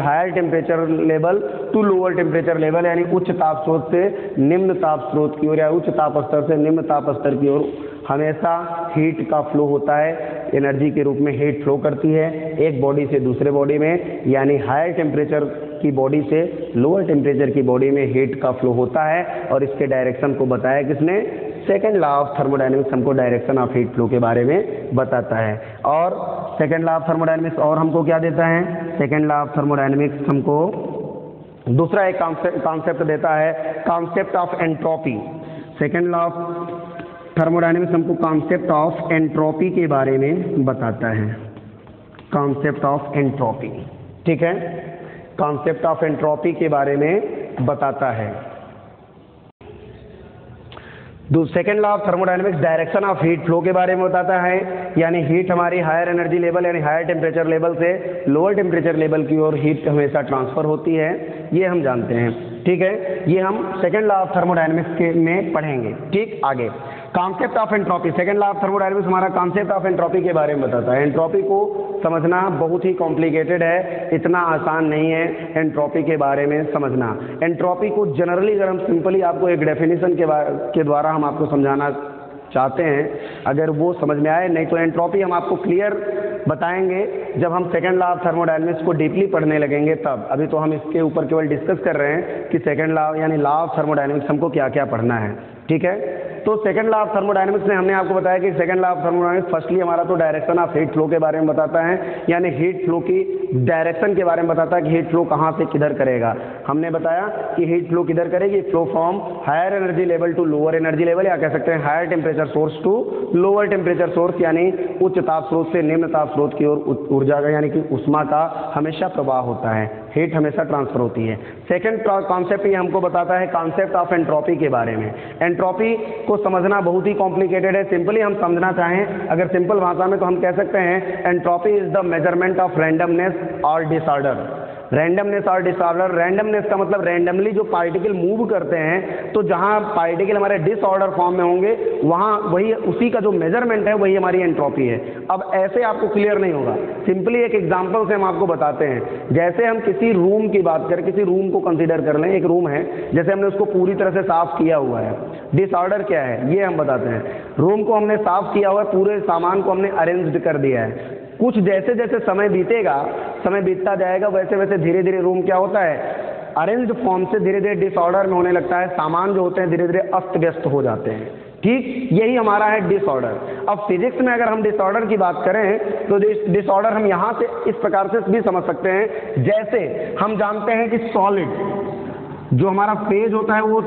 higher temperature level to lower temperature level, यानी उच्च ताप स्रोत से निम्न ताप स्रोत की ओर या उच्च ताप स्तर से निम्न ताप स्तर की ओर हमेशा हीट का फ्लो होता है, एनर्जी के रूप में हीट फ्लो करती है एक बॉडी से दूसरे बॉडी में, यानी हायर टेम्परेचर की बॉडी से लोअर टेम्परेचर की बॉडी में हीट का फ्लो होता है। और इसके डायरेक्शन को बताया किसने? सेकेंड लॉ ऑफ थर्मोडायनेमिक्स हमको डायरेक्शन ऑफ हीट फ्लो के बारे में बताता है। और सेकेंड लॉ ऑफ थर्मोडायनेमिक्स और हमको क्या देता है? सेकेंड लॉ ऑफ थर्मोडायनेमिक्स हमको दूसरा एक कॉन्सेप्ट देता है, concept of entropy. Second law of thermodynamics हमको कॉन्सेप्ट ऑफ एंट्रोपी के बारे में बताता है, कॉन्सेप्ट ऑफ एंट्रोपी, ठीक है, कॉन्सेप्ट ऑफ एंट्रोपी के बारे में बताता है। Second law of thermodynamics direction of heat flow के बारे में बताता है, यानी हीट हमारी हायर एनर्जी लेवल यानी हायर टेम्परेचर लेवल से लोअर टेम्परेचर लेवल की ओर हीट हमेशा ट्रांसफर होती है, ये हम जानते हैं, ठीक है, ये हम सेकेंड लॉ ऑफ थर्मोडायनेमिक्स के में पढ़ेंगे। ठीक, आगे concept of entropy. Second law of thermodynamics हमारा कॉन्सेप्ट ऑफ एंट्रोपी के बारे में बताता है। एंट्रोपी को समझना बहुत ही कॉम्प्लिकेटेड है, इतना आसान नहीं है एंट्रोपी के बारे में समझना। एंट्रोपी को जनरली अगर हम सिंपली आपको एक डेफिनेशन के द्वारा हम आपको समझाना चाहते हैं, अगर वो समझ में आए, नहीं तो एंट्रोपी हम आपको क्लियर बताएंगे जब हम सेकेंड लॉ ऑफ थर्मोडायनेमिक्स को डीपली पढ़ने लगेंगे तब। अभी तो हम इसके ऊपर केवल डिस्कस कर रहे हैं कि सेकेंड लॉ यानी लॉ ऑफ थर्मोडायनेमिक्स हमको क्या क्या पढ़ना है, ठीक है। तो सेकेंड लॉ ऑफ थर्मोडायनेमिक्स में हमने आपको बताया कि second law of thermodynamics firstly हमारा तो डायरेक्शन ऑफ हीट फ्लो के बारे में बताता है, यानी हीट फ्लो की डायरेक्शन के बारे में बताता है कि हीट फ्लो कहाँ से किधर करेगा। हमने बताया कि हीट फ्लो किधर करेगी, flow from higher energy level to lower energy level, या कह सकते हैं higher temperature source to lower temperature source, यानी उच्च ताप स्रोत से निम्न ताप स्रोत की ओर ऊर्जा का यानी कि उष्मा का हमेशा प्रवाह होता है, हीट हमेशा ट्रांसफर होती है। सेकेंड कॉन्सेप्ट ये हमको बताता है कॉन्सेप्ट ऑफ एंट्रोपी के बारे में। एंट्रोपी को समझना बहुत ही कॉम्प्लिकेटेड है, सिंपली हम समझना चाहें अगर सिंपल भाषा में तो हम कह सकते हैं entropy is the measurement of randomness और डिसऑर्डर। रैंडमनेस और डिसऑर्डर, रैंडमनेस का मतलब रैंडमली जो पार्टिकल मूव करते हैं, तो जहां पार्टिकल हमारे डिसऑर्डर फॉर्म में होंगे वहां वही उसी का जो मेजरमेंट है वही हमारी एंट्रोपी है। अब ऐसे आपको क्लियर नहीं होगा, सिंपली एक एग्जांपल से हम आपको बताते हैं। जैसे हम किसी रूम की बात करें, किसी रूम को कंसीडर कर लें, एक रूम है, जैसे हमने उसको पूरी तरह से साफ किया हुआ है, डिसऑर्डर क्या है ये हम बताते हैं। रूम को हमने साफ किया हुआ है, पूरे सामान को हमने अरेंज्ड कर दिया है, कुछ जैसे जैसे समय बीतेगा, समय बीतता जाएगा वैसे वैसे धीरे धीरे रूम क्या होता है, अरेंज्ड फॉर्म से धीरे धीरे डिसऑर्डर में होने लगता है, सामान जो होते हैं धीरे धीरे अस्त व्यस्त हो जाते हैं। ठीक, यही हमारा है डिसऑर्डर। अब फिजिक्स में अगर हम डिसऑर्डर की बात करें तो डिसऑर्डर हम यहाँ से इस प्रकार से भी समझ सकते हैं, जैसे हम जानते हैं कि सॉलिड जो हमारा फेज होता है वो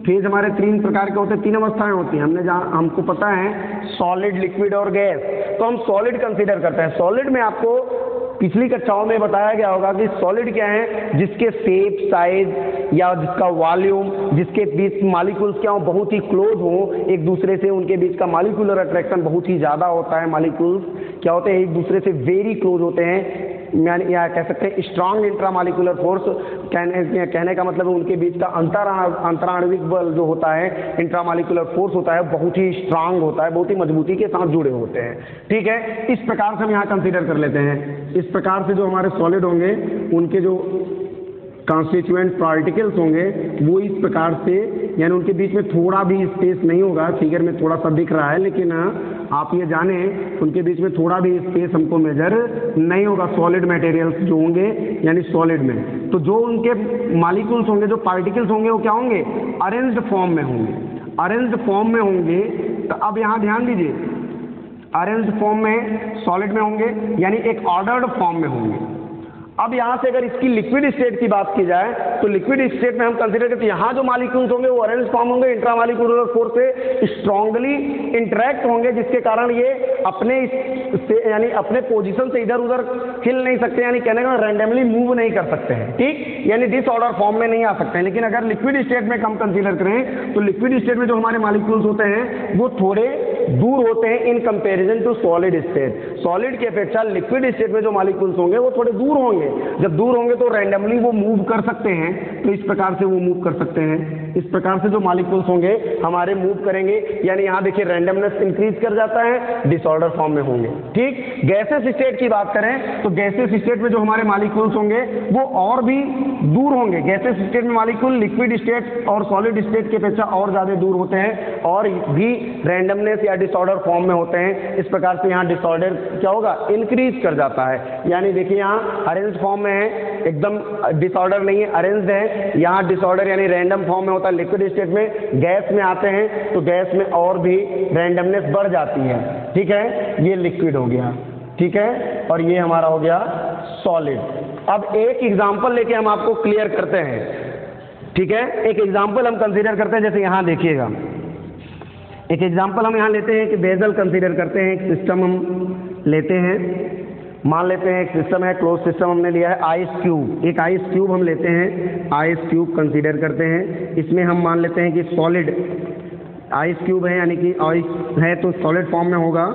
फेज हमारे तीन प्रकार के होते हैं, तीन अवस्थाएं होती हैं, हमको पता है सॉलिड, लिक्विड और गैस। तो हम सॉलिड कंसीडर करते हैं। सॉलिड में आपको पिछली कक्षाओं में बताया गया होगा कि सॉलिड क्या है, जिसके शेप, साइज या जिसका वॉल्यूम, जिसके बीच मॉलिक्यूल्स क्या हो, बहुत ही क्लोज हो एक दूसरे से, उनके बीच का मॉलिक्यूलर अट्रैक्शन बहुत ही ज़्यादा होता है, मॉलिक्यूल्स क्या होते हैं एक दूसरे से वेरी क्लोज होते हैं, या कह सकते हैं स्ट्रांग इंट्रामॉलिक्यूलर फोर्स। कहने का मतलब उनके बीच का अंतराणविक बल जो होता है, इंट्रामॉलिक्यूलर फोर्स होता है, बहुत ही स्ट्रांग होता है, बहुत ही मजबूती के साथ जुड़े होते हैं। ठीक है, इस प्रकार से हम यहाँ कंसीडर कर लेते हैं। इस प्रकार से जो हमारे सॉलिड होंगे उनके जो कॉन्स्टिट्यूएंट पार्टिकल्स होंगे वो इस प्रकार से, यानी उनके बीच में थोड़ा भी स्पेस नहीं होगा, फिगर में थोड़ा सा दिख रहा है, लेकिन आप ये जाने उनके बीच में थोड़ा भी स्पेस हमको मेजर नहीं होगा सॉलिड मटेरियल्स जो होंगे, यानी सॉलिड में। तो जो उनके मॉलिक्यूल्स होंगे, जो पार्टिकल्स होंगे वो क्या होंगे, अरेंज्ड फॉर्म में होंगे, अरेंज्ड फॉर्म में होंगे। तो अब यहाँ ध्यान दीजिए, अरेंज्ड फॉर्म में सॉलिड में होंगे, यानी एक ऑर्डर्ड फॉर्म में होंगे। अब यहाँ से अगर इसकी लिक्विड स्टेट की बात की जाए तो लिक्विड स्टेट में हम कंसीडर करते हैं यहाँ जो मॉलिक्यूल्स होंगे वो अरेंज फॉर्म होंगे, इंट्रामॉलिक्यूलर फोर्स से स्ट्रांगली इंटरेक्ट होंगे, जिसके कारण ये यानी अपने पोजीशन से इधर उधर हिल नहीं सकते, यानी कहने का रैंडमली मूव नहीं कर सकते हैं। ठीक, यानी डिसऑर्डर फॉर्म में नहीं आ सकते हैं। लेकिन अगर लिक्विड स्टेट में हम कंसीडर करें तो लिक्विड स्टेट में जो हमारे मॉलिक्यूल्स होते हैं वो थोड़े दूर होते हैं in comparison to solid state. Solid की अपेक्षा लिक्विड स्टेट में जो मॉलिक्यूल्स होंगे वो थोड़े दूर होंगे। जब दूर होंगे तो रैंडमली वो मूव कर सकते हैं, तो इस प्रकार से वो मूव कर सकते हैं। इस प्रकार से जो मॉलिक्यूल्स होंगे हमारे मूव करेंगे, यानी यहाँ देखिए रैंडमनेस इंक्रीज कर जाता है, डिसऑर्डर फॉर्म में होंगे। ठीक, गैसेस स्टेट की बात करें तो गैसेस स्टेट में जो हमारे मॉलिक्यूल्स होंगे वो और भी दूर होंगे। गैसेस स्टेट में मॉलिक्यूल लिक्विड स्टेट और सॉलिड स्टेट की अपेक्षा और ज्यादा दूर होते हैं और भी रैंडमनेस या डिसऑर्डर फॉर्म में होते हैं। इस प्रकार से यहाँ डिसऑर्डर क्या होगा, इंक्रीज कर जाता है। यानी देखिए यहाँ अरेंज फॉर्म में है, एकदम डिसऑर्डर नहीं है, अरेंज्ड है। यहाँ डिसऑर्डर यानी रैंडम फॉर्म में होता है लिक्विड स्टेट में। गैस में आते हैं तो गैस में और भी रैंडमनेस बढ़ जाती है। ठीक है, ये लिक्विड हो गया, ठीक है, और ये हमारा हो गया सॉलिड। अब एक एग्जांपल लेके हम आपको क्लियर करते हैं। ठीक है, एक एग्जांपल हम कंसीडर करते हैं, जैसे यहाँ देखिएगा, एक एग्जांपल हम यहाँ लेते हैं कि बेजल कंसीडर करते हैं। एक सिस्टम हम लेते हैं, मान लेते हैं एक सिस्टम है, क्लोज सिस्टम हमने लिया है, आइस क्यूब। एक आइस क्यूब हम लेते हैं, आइस क्यूब कंसीडर करते हैं। इसमें हम मान लेते हैं कि सॉलिड आइस क्यूब है, यानी कि आइस है तो सॉलिड फॉर्म में होगा।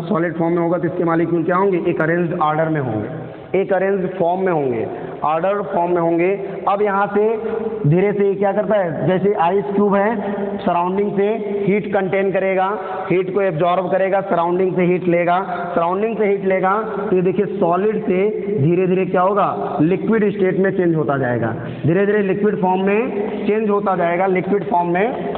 सॉलिड फॉर्म में होगा तो इसके मॉलिक्यूल क्या होंगे, एक अरेंज्ड ऑर्डर में होंगे, एक अरेंज्ड फॉर्म में होंगे, ऑर्डर फॉर्म में होंगे। अब यहाँ से धीरे से क्या करता है, जैसे आइस क्यूब है, सराउंडिंग से हीट कंटेन करेगा, हीट को एब्जॉर्ब करेगा, सराउंडिंग से हीट लेगा, सराउंडिंग से हीट लेगा तो ये देखिए सॉलिड से धीरे धीरे क्या होगा, लिक्विड स्टेट में चेंज होता जाएगा। धीरे धीरे लिक्विड फॉर्म में चेंज होता जाएगा, लिक्विड फॉर्म में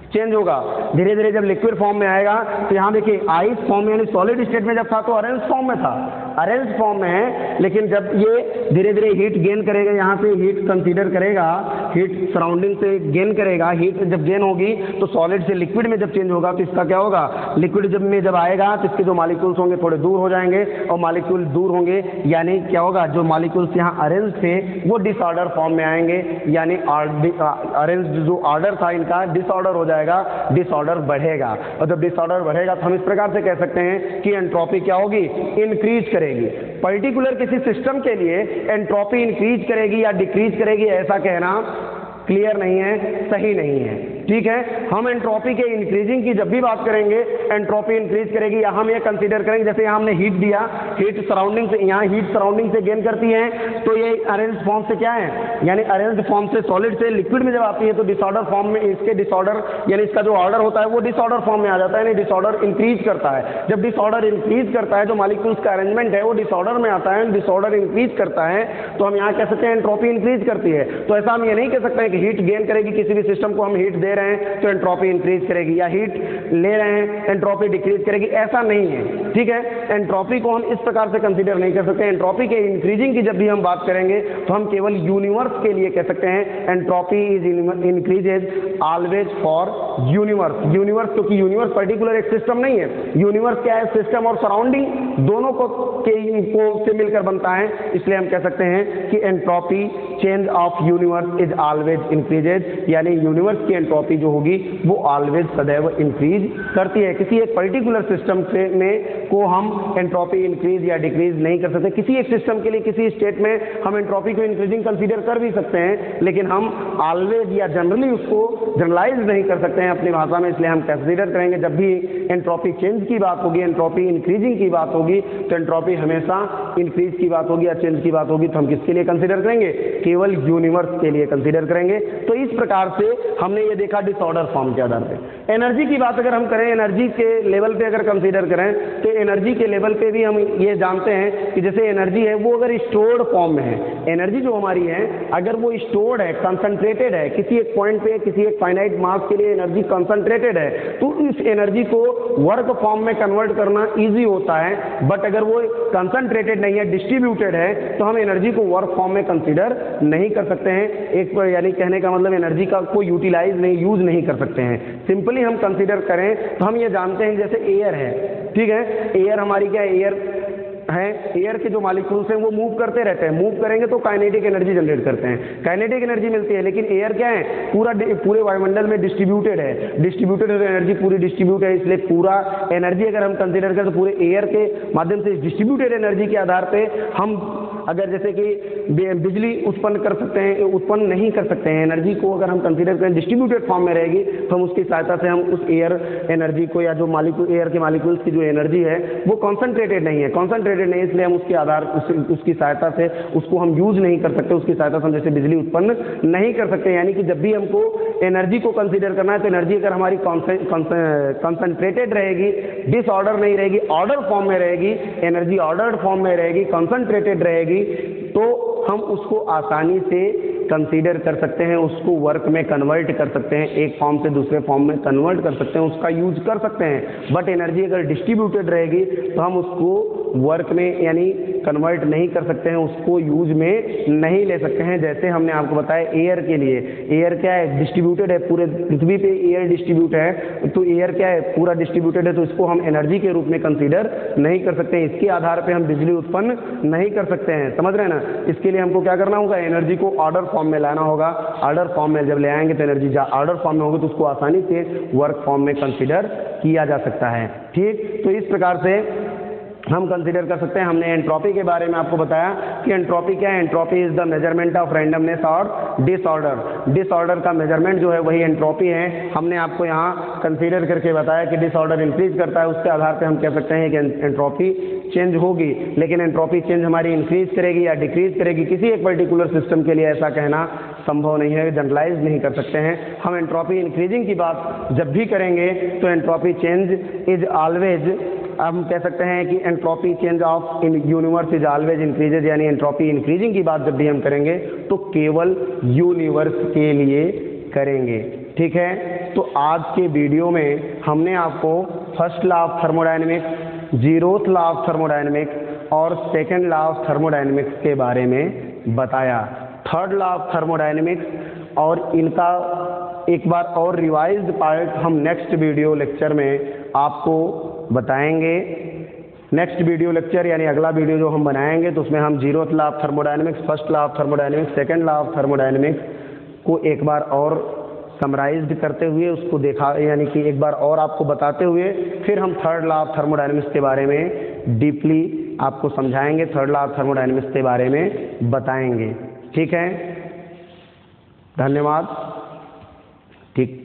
चेंज होगा। धीरे धीरे जब लिक्विड फॉर्म में आएगा तो यहाँ देखिए आइस फॉर्म में यानी सॉलिड स्टेट में जब था तो अरेंज फॉर्म में था, अरेंज फॉर्म में है। लेकिन जब ये धीरे धीरे हीट गेन करेगा, यहाँ से हीट कंसीडर करेगा, हीट सराउंडिंग से गेन करेगा, हीट जब गेन होगी तो सॉलिड से लिक्विड में जब चेंज होगा तो इसका क्या होगा, लिक्विड जब आएगा तो इसके जो मॉलिक्यूल्स होंगे थोड़े दूर हो जाएंगे, और मॉलिक्यूल दूर होंगे यानी क्या होगा, जो मॉलिक्यूल्स यहाँ अरेंज थे वो डिसऑर्डर फॉर्म में आएंगे, यानी अरेंज जो ऑर्डर था इनका डिसऑर्डर हो जाएगा, डिसऑर्डर बढ़ेगा। और जब डिसऑर्डर बढ़ेगा तो हम इस प्रकार से कह सकते हैं कि एंट्रोपी क्या होगी, इंक्रीज करेगी। पर्टिकुलर किसी सिस्टम के लिए एंट्रोपी इंक्रीज करेगी या डिक्रीज करेगी ऐसा कहना क्लियर नहीं है, सही नहीं है। ठीक है, हम एंट्रोपी के इंक्रीजिंग की जब भी बात करेंगे एंट्रोपी इंक्रीज करेगी, या हम ये कंसीडर करेंगे जैसे यहाँ हमने हीट दिया, हीट सराउंडिंग से, यहाँ हीट सराउंडिंग से गेन करती है तो ये अरेंज फॉर्म से क्या है, यानी अरेंज फॉर्म से सॉलिड से लिक्विड में जब आती है तो डिसऑर्डर फॉर्म में इसके डिसऑर्डर यानी इसका जो ऑर्डर होता है वो डिसऑर्डर फॉर्म में आ जाता है, यानी डिसऑर्डर इंक्रीज करता है। जब डिसऑर्डर इंक्रीज करता है, जो मॉलिक्यूल्स का अरेंजमेंट है वो डिसऑर्डर में आता है, डिसऑर्डर इंक्रीज करता है, तो हम यहाँ कह सकते हैं एंट्रोपी इंक्रीज करती है। तो ऐसा हम ये नहीं कह सकते हैं कि हीट गेन करेगी, किसी भी सिस्टम को हम हीट दे रहे हैं तो एंट्रोपी इंक्रीज करेगी, या हीट ले रहे हैं एंट्रोपी डिक्रीज करेगी, ऐसा नहीं है। ठीक है, एंट्रोपी को हम इस प्रकार से कंसीडर नहीं कर सकते। एंट्रोपी के इंक्रीजिंग की जब भी हम बात करेंगे तो हम केवल यूनिवर्स के लिए कह सकते हैं entropy is increases always for universe. Universe क्योंकि यूनिवर्स पर्टिकुलर एक सिस्टम नहीं है, यूनिवर्स क्या है, सिस्टम और सराउंडिंग दोनों को से मिलकर बनता है, इसलिए हम कह सकते हैं कि entropy change of universe is always increases, यानी यूनिवर्स की एंट्रोपी जो होगी वो ऑलवेज सदैव इंक्रीज करती है। किसी एक पर्टिकुलर सिस्टम से में को हम एंट्रोपी इंक्रीज या डिक्रीज नहीं कर सकते। किसी एक सिस्टम के लिए किसी स्टेट में हम एंट्रोपी को इंक्रीजिंग कंसीडर कर भी सकते हैं, लेकिन हम ऑलवेज या जनरली उसको जनरलाइज नहीं कर सकते हैं अपनी भाषा में, इसलिए हम कंसीडर करेंगे जब भी एंट्रोपी चेंज की बात होगी, एंट्रोपी इंक्रीजिंग की बात होगी तो एंट्रोपी हमेशा इंक्रीज की बात होगी या चेंज की बात होगी तो हम किसके लिए कंसीडर करेंगे, केवल यूनिवर्स के लिए कंसीडर करेंगे। तो इस प्रकार से हमने ये देखा डिसऑर्डर फॉर्म के आधार पे। एनर्जी की बात अगर हम करें, एनर्जी के लेवल पे अगर कंसीडर करें तो एनर्जी के लेवल पे भी हम ये जानते हैं कि जैसे एनर्जी है वो अगर स्टोर्ड फॉर्म में है, एनर्जी जो हमारी है अगर वो स्टोर्ड है, कंसंट्रेटेड है, किसी एक पॉइंट पे किसी एक फाइनाइट मास के लिए एनर्जी कंसंट्रेटेड है तो इस एनर्जी को वर्क फॉर्म में कन्वर्ट करना ईजी होता है। बट अगर वो कंसंट्रेटेड नहीं है, डिस्ट्रीब्यूटेड है, तो हम एनर्जी को वर्क फॉर्म में कंसीडर नहीं कर सकते हैं। एक यानी कहने का मतलब एनर्जी का कोई यूटिलाइज नहीं, यूज नहीं कर सकते हैं। सिंपली हम कंसीडर करें तो हम ये जानते हैं जैसे एयर है, ठीक है, एयर हमारी क्या है, एयर है, एयर के जो मॉलिक्यूल्स हैं वो मूव करते रहते हैं, मूव करेंगे तो काइनेटिक एनर्जी जनरेट करते हैं, काइनेटिक एनर्जी मिलती है। लेकिन एयर क्या है, पूरे वायुमंडल में डिस्ट्रीब्यूटेड है, डिस्ट्रीब्यूटेड एनर्जी पूरी डिस्ट्रीब्यूट है, इसलिए पूरा एनर्जी अगर हम कंसीडर करें तो पूरे एयर के माध्यम से डिस्ट्रीब्यूटेड एनर्जी के आधार पे हम अगर जैसे कि बिजली उत्पन्न कर सकते हैं, उत्पन्न नहीं कर सकते हैं, एनर्जी को अगर हम कंसीडर करें डिस्ट्रीब्यूटेड फॉर्म में रहेगी तो हम उसकी सहायता से हम उस एयर एनर्जी को या जो मालिक्यूल एयर के मालिक्यूल्स की जो एनर्जी है वो कॉन्सेंट्रेटेड नहीं है, कॉन्सेंट्रेटेड नहीं, इसलिए हम उसके आधार उसकी सहायता से उसको हम यूज नहीं कर सकते, उसकी सहायता से हम जैसे बिजली उत्पन्न नहीं कर सकते। यानी कि जब भी हमको एनर्जी को कंसीडर करना है तो एनर्जी अगर हमारी कॉन्सेंट्रेटेड रहेगी, डिसऑर्डर नहीं रहेगी, ऑर्डर फॉर्म में रहेगी, एनर्जी ऑर्डर्ड फॉर्म में रहेगी, कॉन्सेंट्रेटेड रहेगी, तो हम उसको आसानी से कंसीडर कर सकते हैं, उसको वर्क में कन्वर्ट कर सकते हैं, एक फॉर्म से दूसरे फॉर्म में कन्वर्ट कर सकते हैं, उसका यूज कर सकते हैं। बट एनर्जी अगर डिस्ट्रीब्यूटेड रहेगी तो हम उसको वर्क में यानी कन्वर्ट नहीं कर सकते हैं, उसको यूज में नहीं ले सकते हैं। जैसे हमने आपको बताया एयर के लिए, एयर क्या है, डिस्ट्रीब्यूटेड है, पूरे पृथ्वी पे एयर डिस्ट्रीब्यूट है, तो एयर क्या है, पूरा डिस्ट्रीब्यूटेड है, तो इसको हम एनर्जी के रूप में कंसीडर नहीं कर सकते, इसके आधार पर हम बिजली उत्पन्न नहीं कर सकते हैं। समझ रहे हैं ना? इसके लिए हमको क्या करना होगा, एनर्जी को ऑर्डर फॉर्म में लाना होगा। ऑर्डर फॉर्म में जब ले आएंगे तो एनर्जी ऑर्डर फॉर्म में होगी तो उसको आसानी से वर्क फॉर्म में कंसीडर किया जा सकता है। ठीक, तो इस प्रकार से हम कंसीडर कर सकते हैं। हमने एंट्रोपी के बारे में आपको बताया कि एंट्रोपी क्या है, entropy is the measurement of randomness और डिसऑर्डर। डिसऑर्डर का मेजरमेंट जो है वही एंट्रोपी है। हमने आपको यहाँ कंसीडर करके बताया कि डिसऑर्डर इंक्रीज करता है, उसके आधार पर हम कह सकते हैं कि एंट्रोपी चेंज होगी। लेकिन एंट्रोपी चेंज हमारी इंक्रीज करेगी या डिक्रीज करेगी, किसी एक पर्टिकुलर सिस्टम के लिए ऐसा कहना संभव नहीं है, जनरलाइज नहीं कर सकते हैं। हम एंट्रोपी इंक्रीजिंग की बात जब भी करेंगे तो एंट्रोपी चेंज इज ऑलवेज, हम कह सकते हैं कि entropy change of in universe is always increases, यानी एंट्रोपी इंक्रीजिंग की बात जब भी हम करेंगे तो केवल यूनिवर्स के लिए करेंगे। ठीक है, तो आज के वीडियो में हमने आपको first law of thermodynamics, zeroth law of thermodynamics और सेकेंड लॉ ऑफ थर्मोडायनेमिक्स के बारे में बताया। थर्ड लॉ ऑफ थर्मोडायनेमिक्स और इनका एक बार और रिवाइज्ड पार्ट हम नेक्स्ट वीडियो लेक्चर में आपको बताएंगे। नेक्स्ट वीडियो लेक्चर यानी अगला वीडियो जो हम बनाएंगे तो उसमें हम zeroth law of thermodynamics, first law of thermodynamics, second law of thermodynamics को एक बार और समराइज्ड करते हुए उसको देखा, यानी कि एक बार और आपको बताते हुए फिर हम थर्ड लॉ ऑफ थर्मोडायनेमिक्स के बारे में डीपली आपको समझाएंगे, थर्ड लॉ ऑफ थर्मोडायनेमिक्स के बारे में बताएंगे। ठीक है, धन्यवाद। ठीक।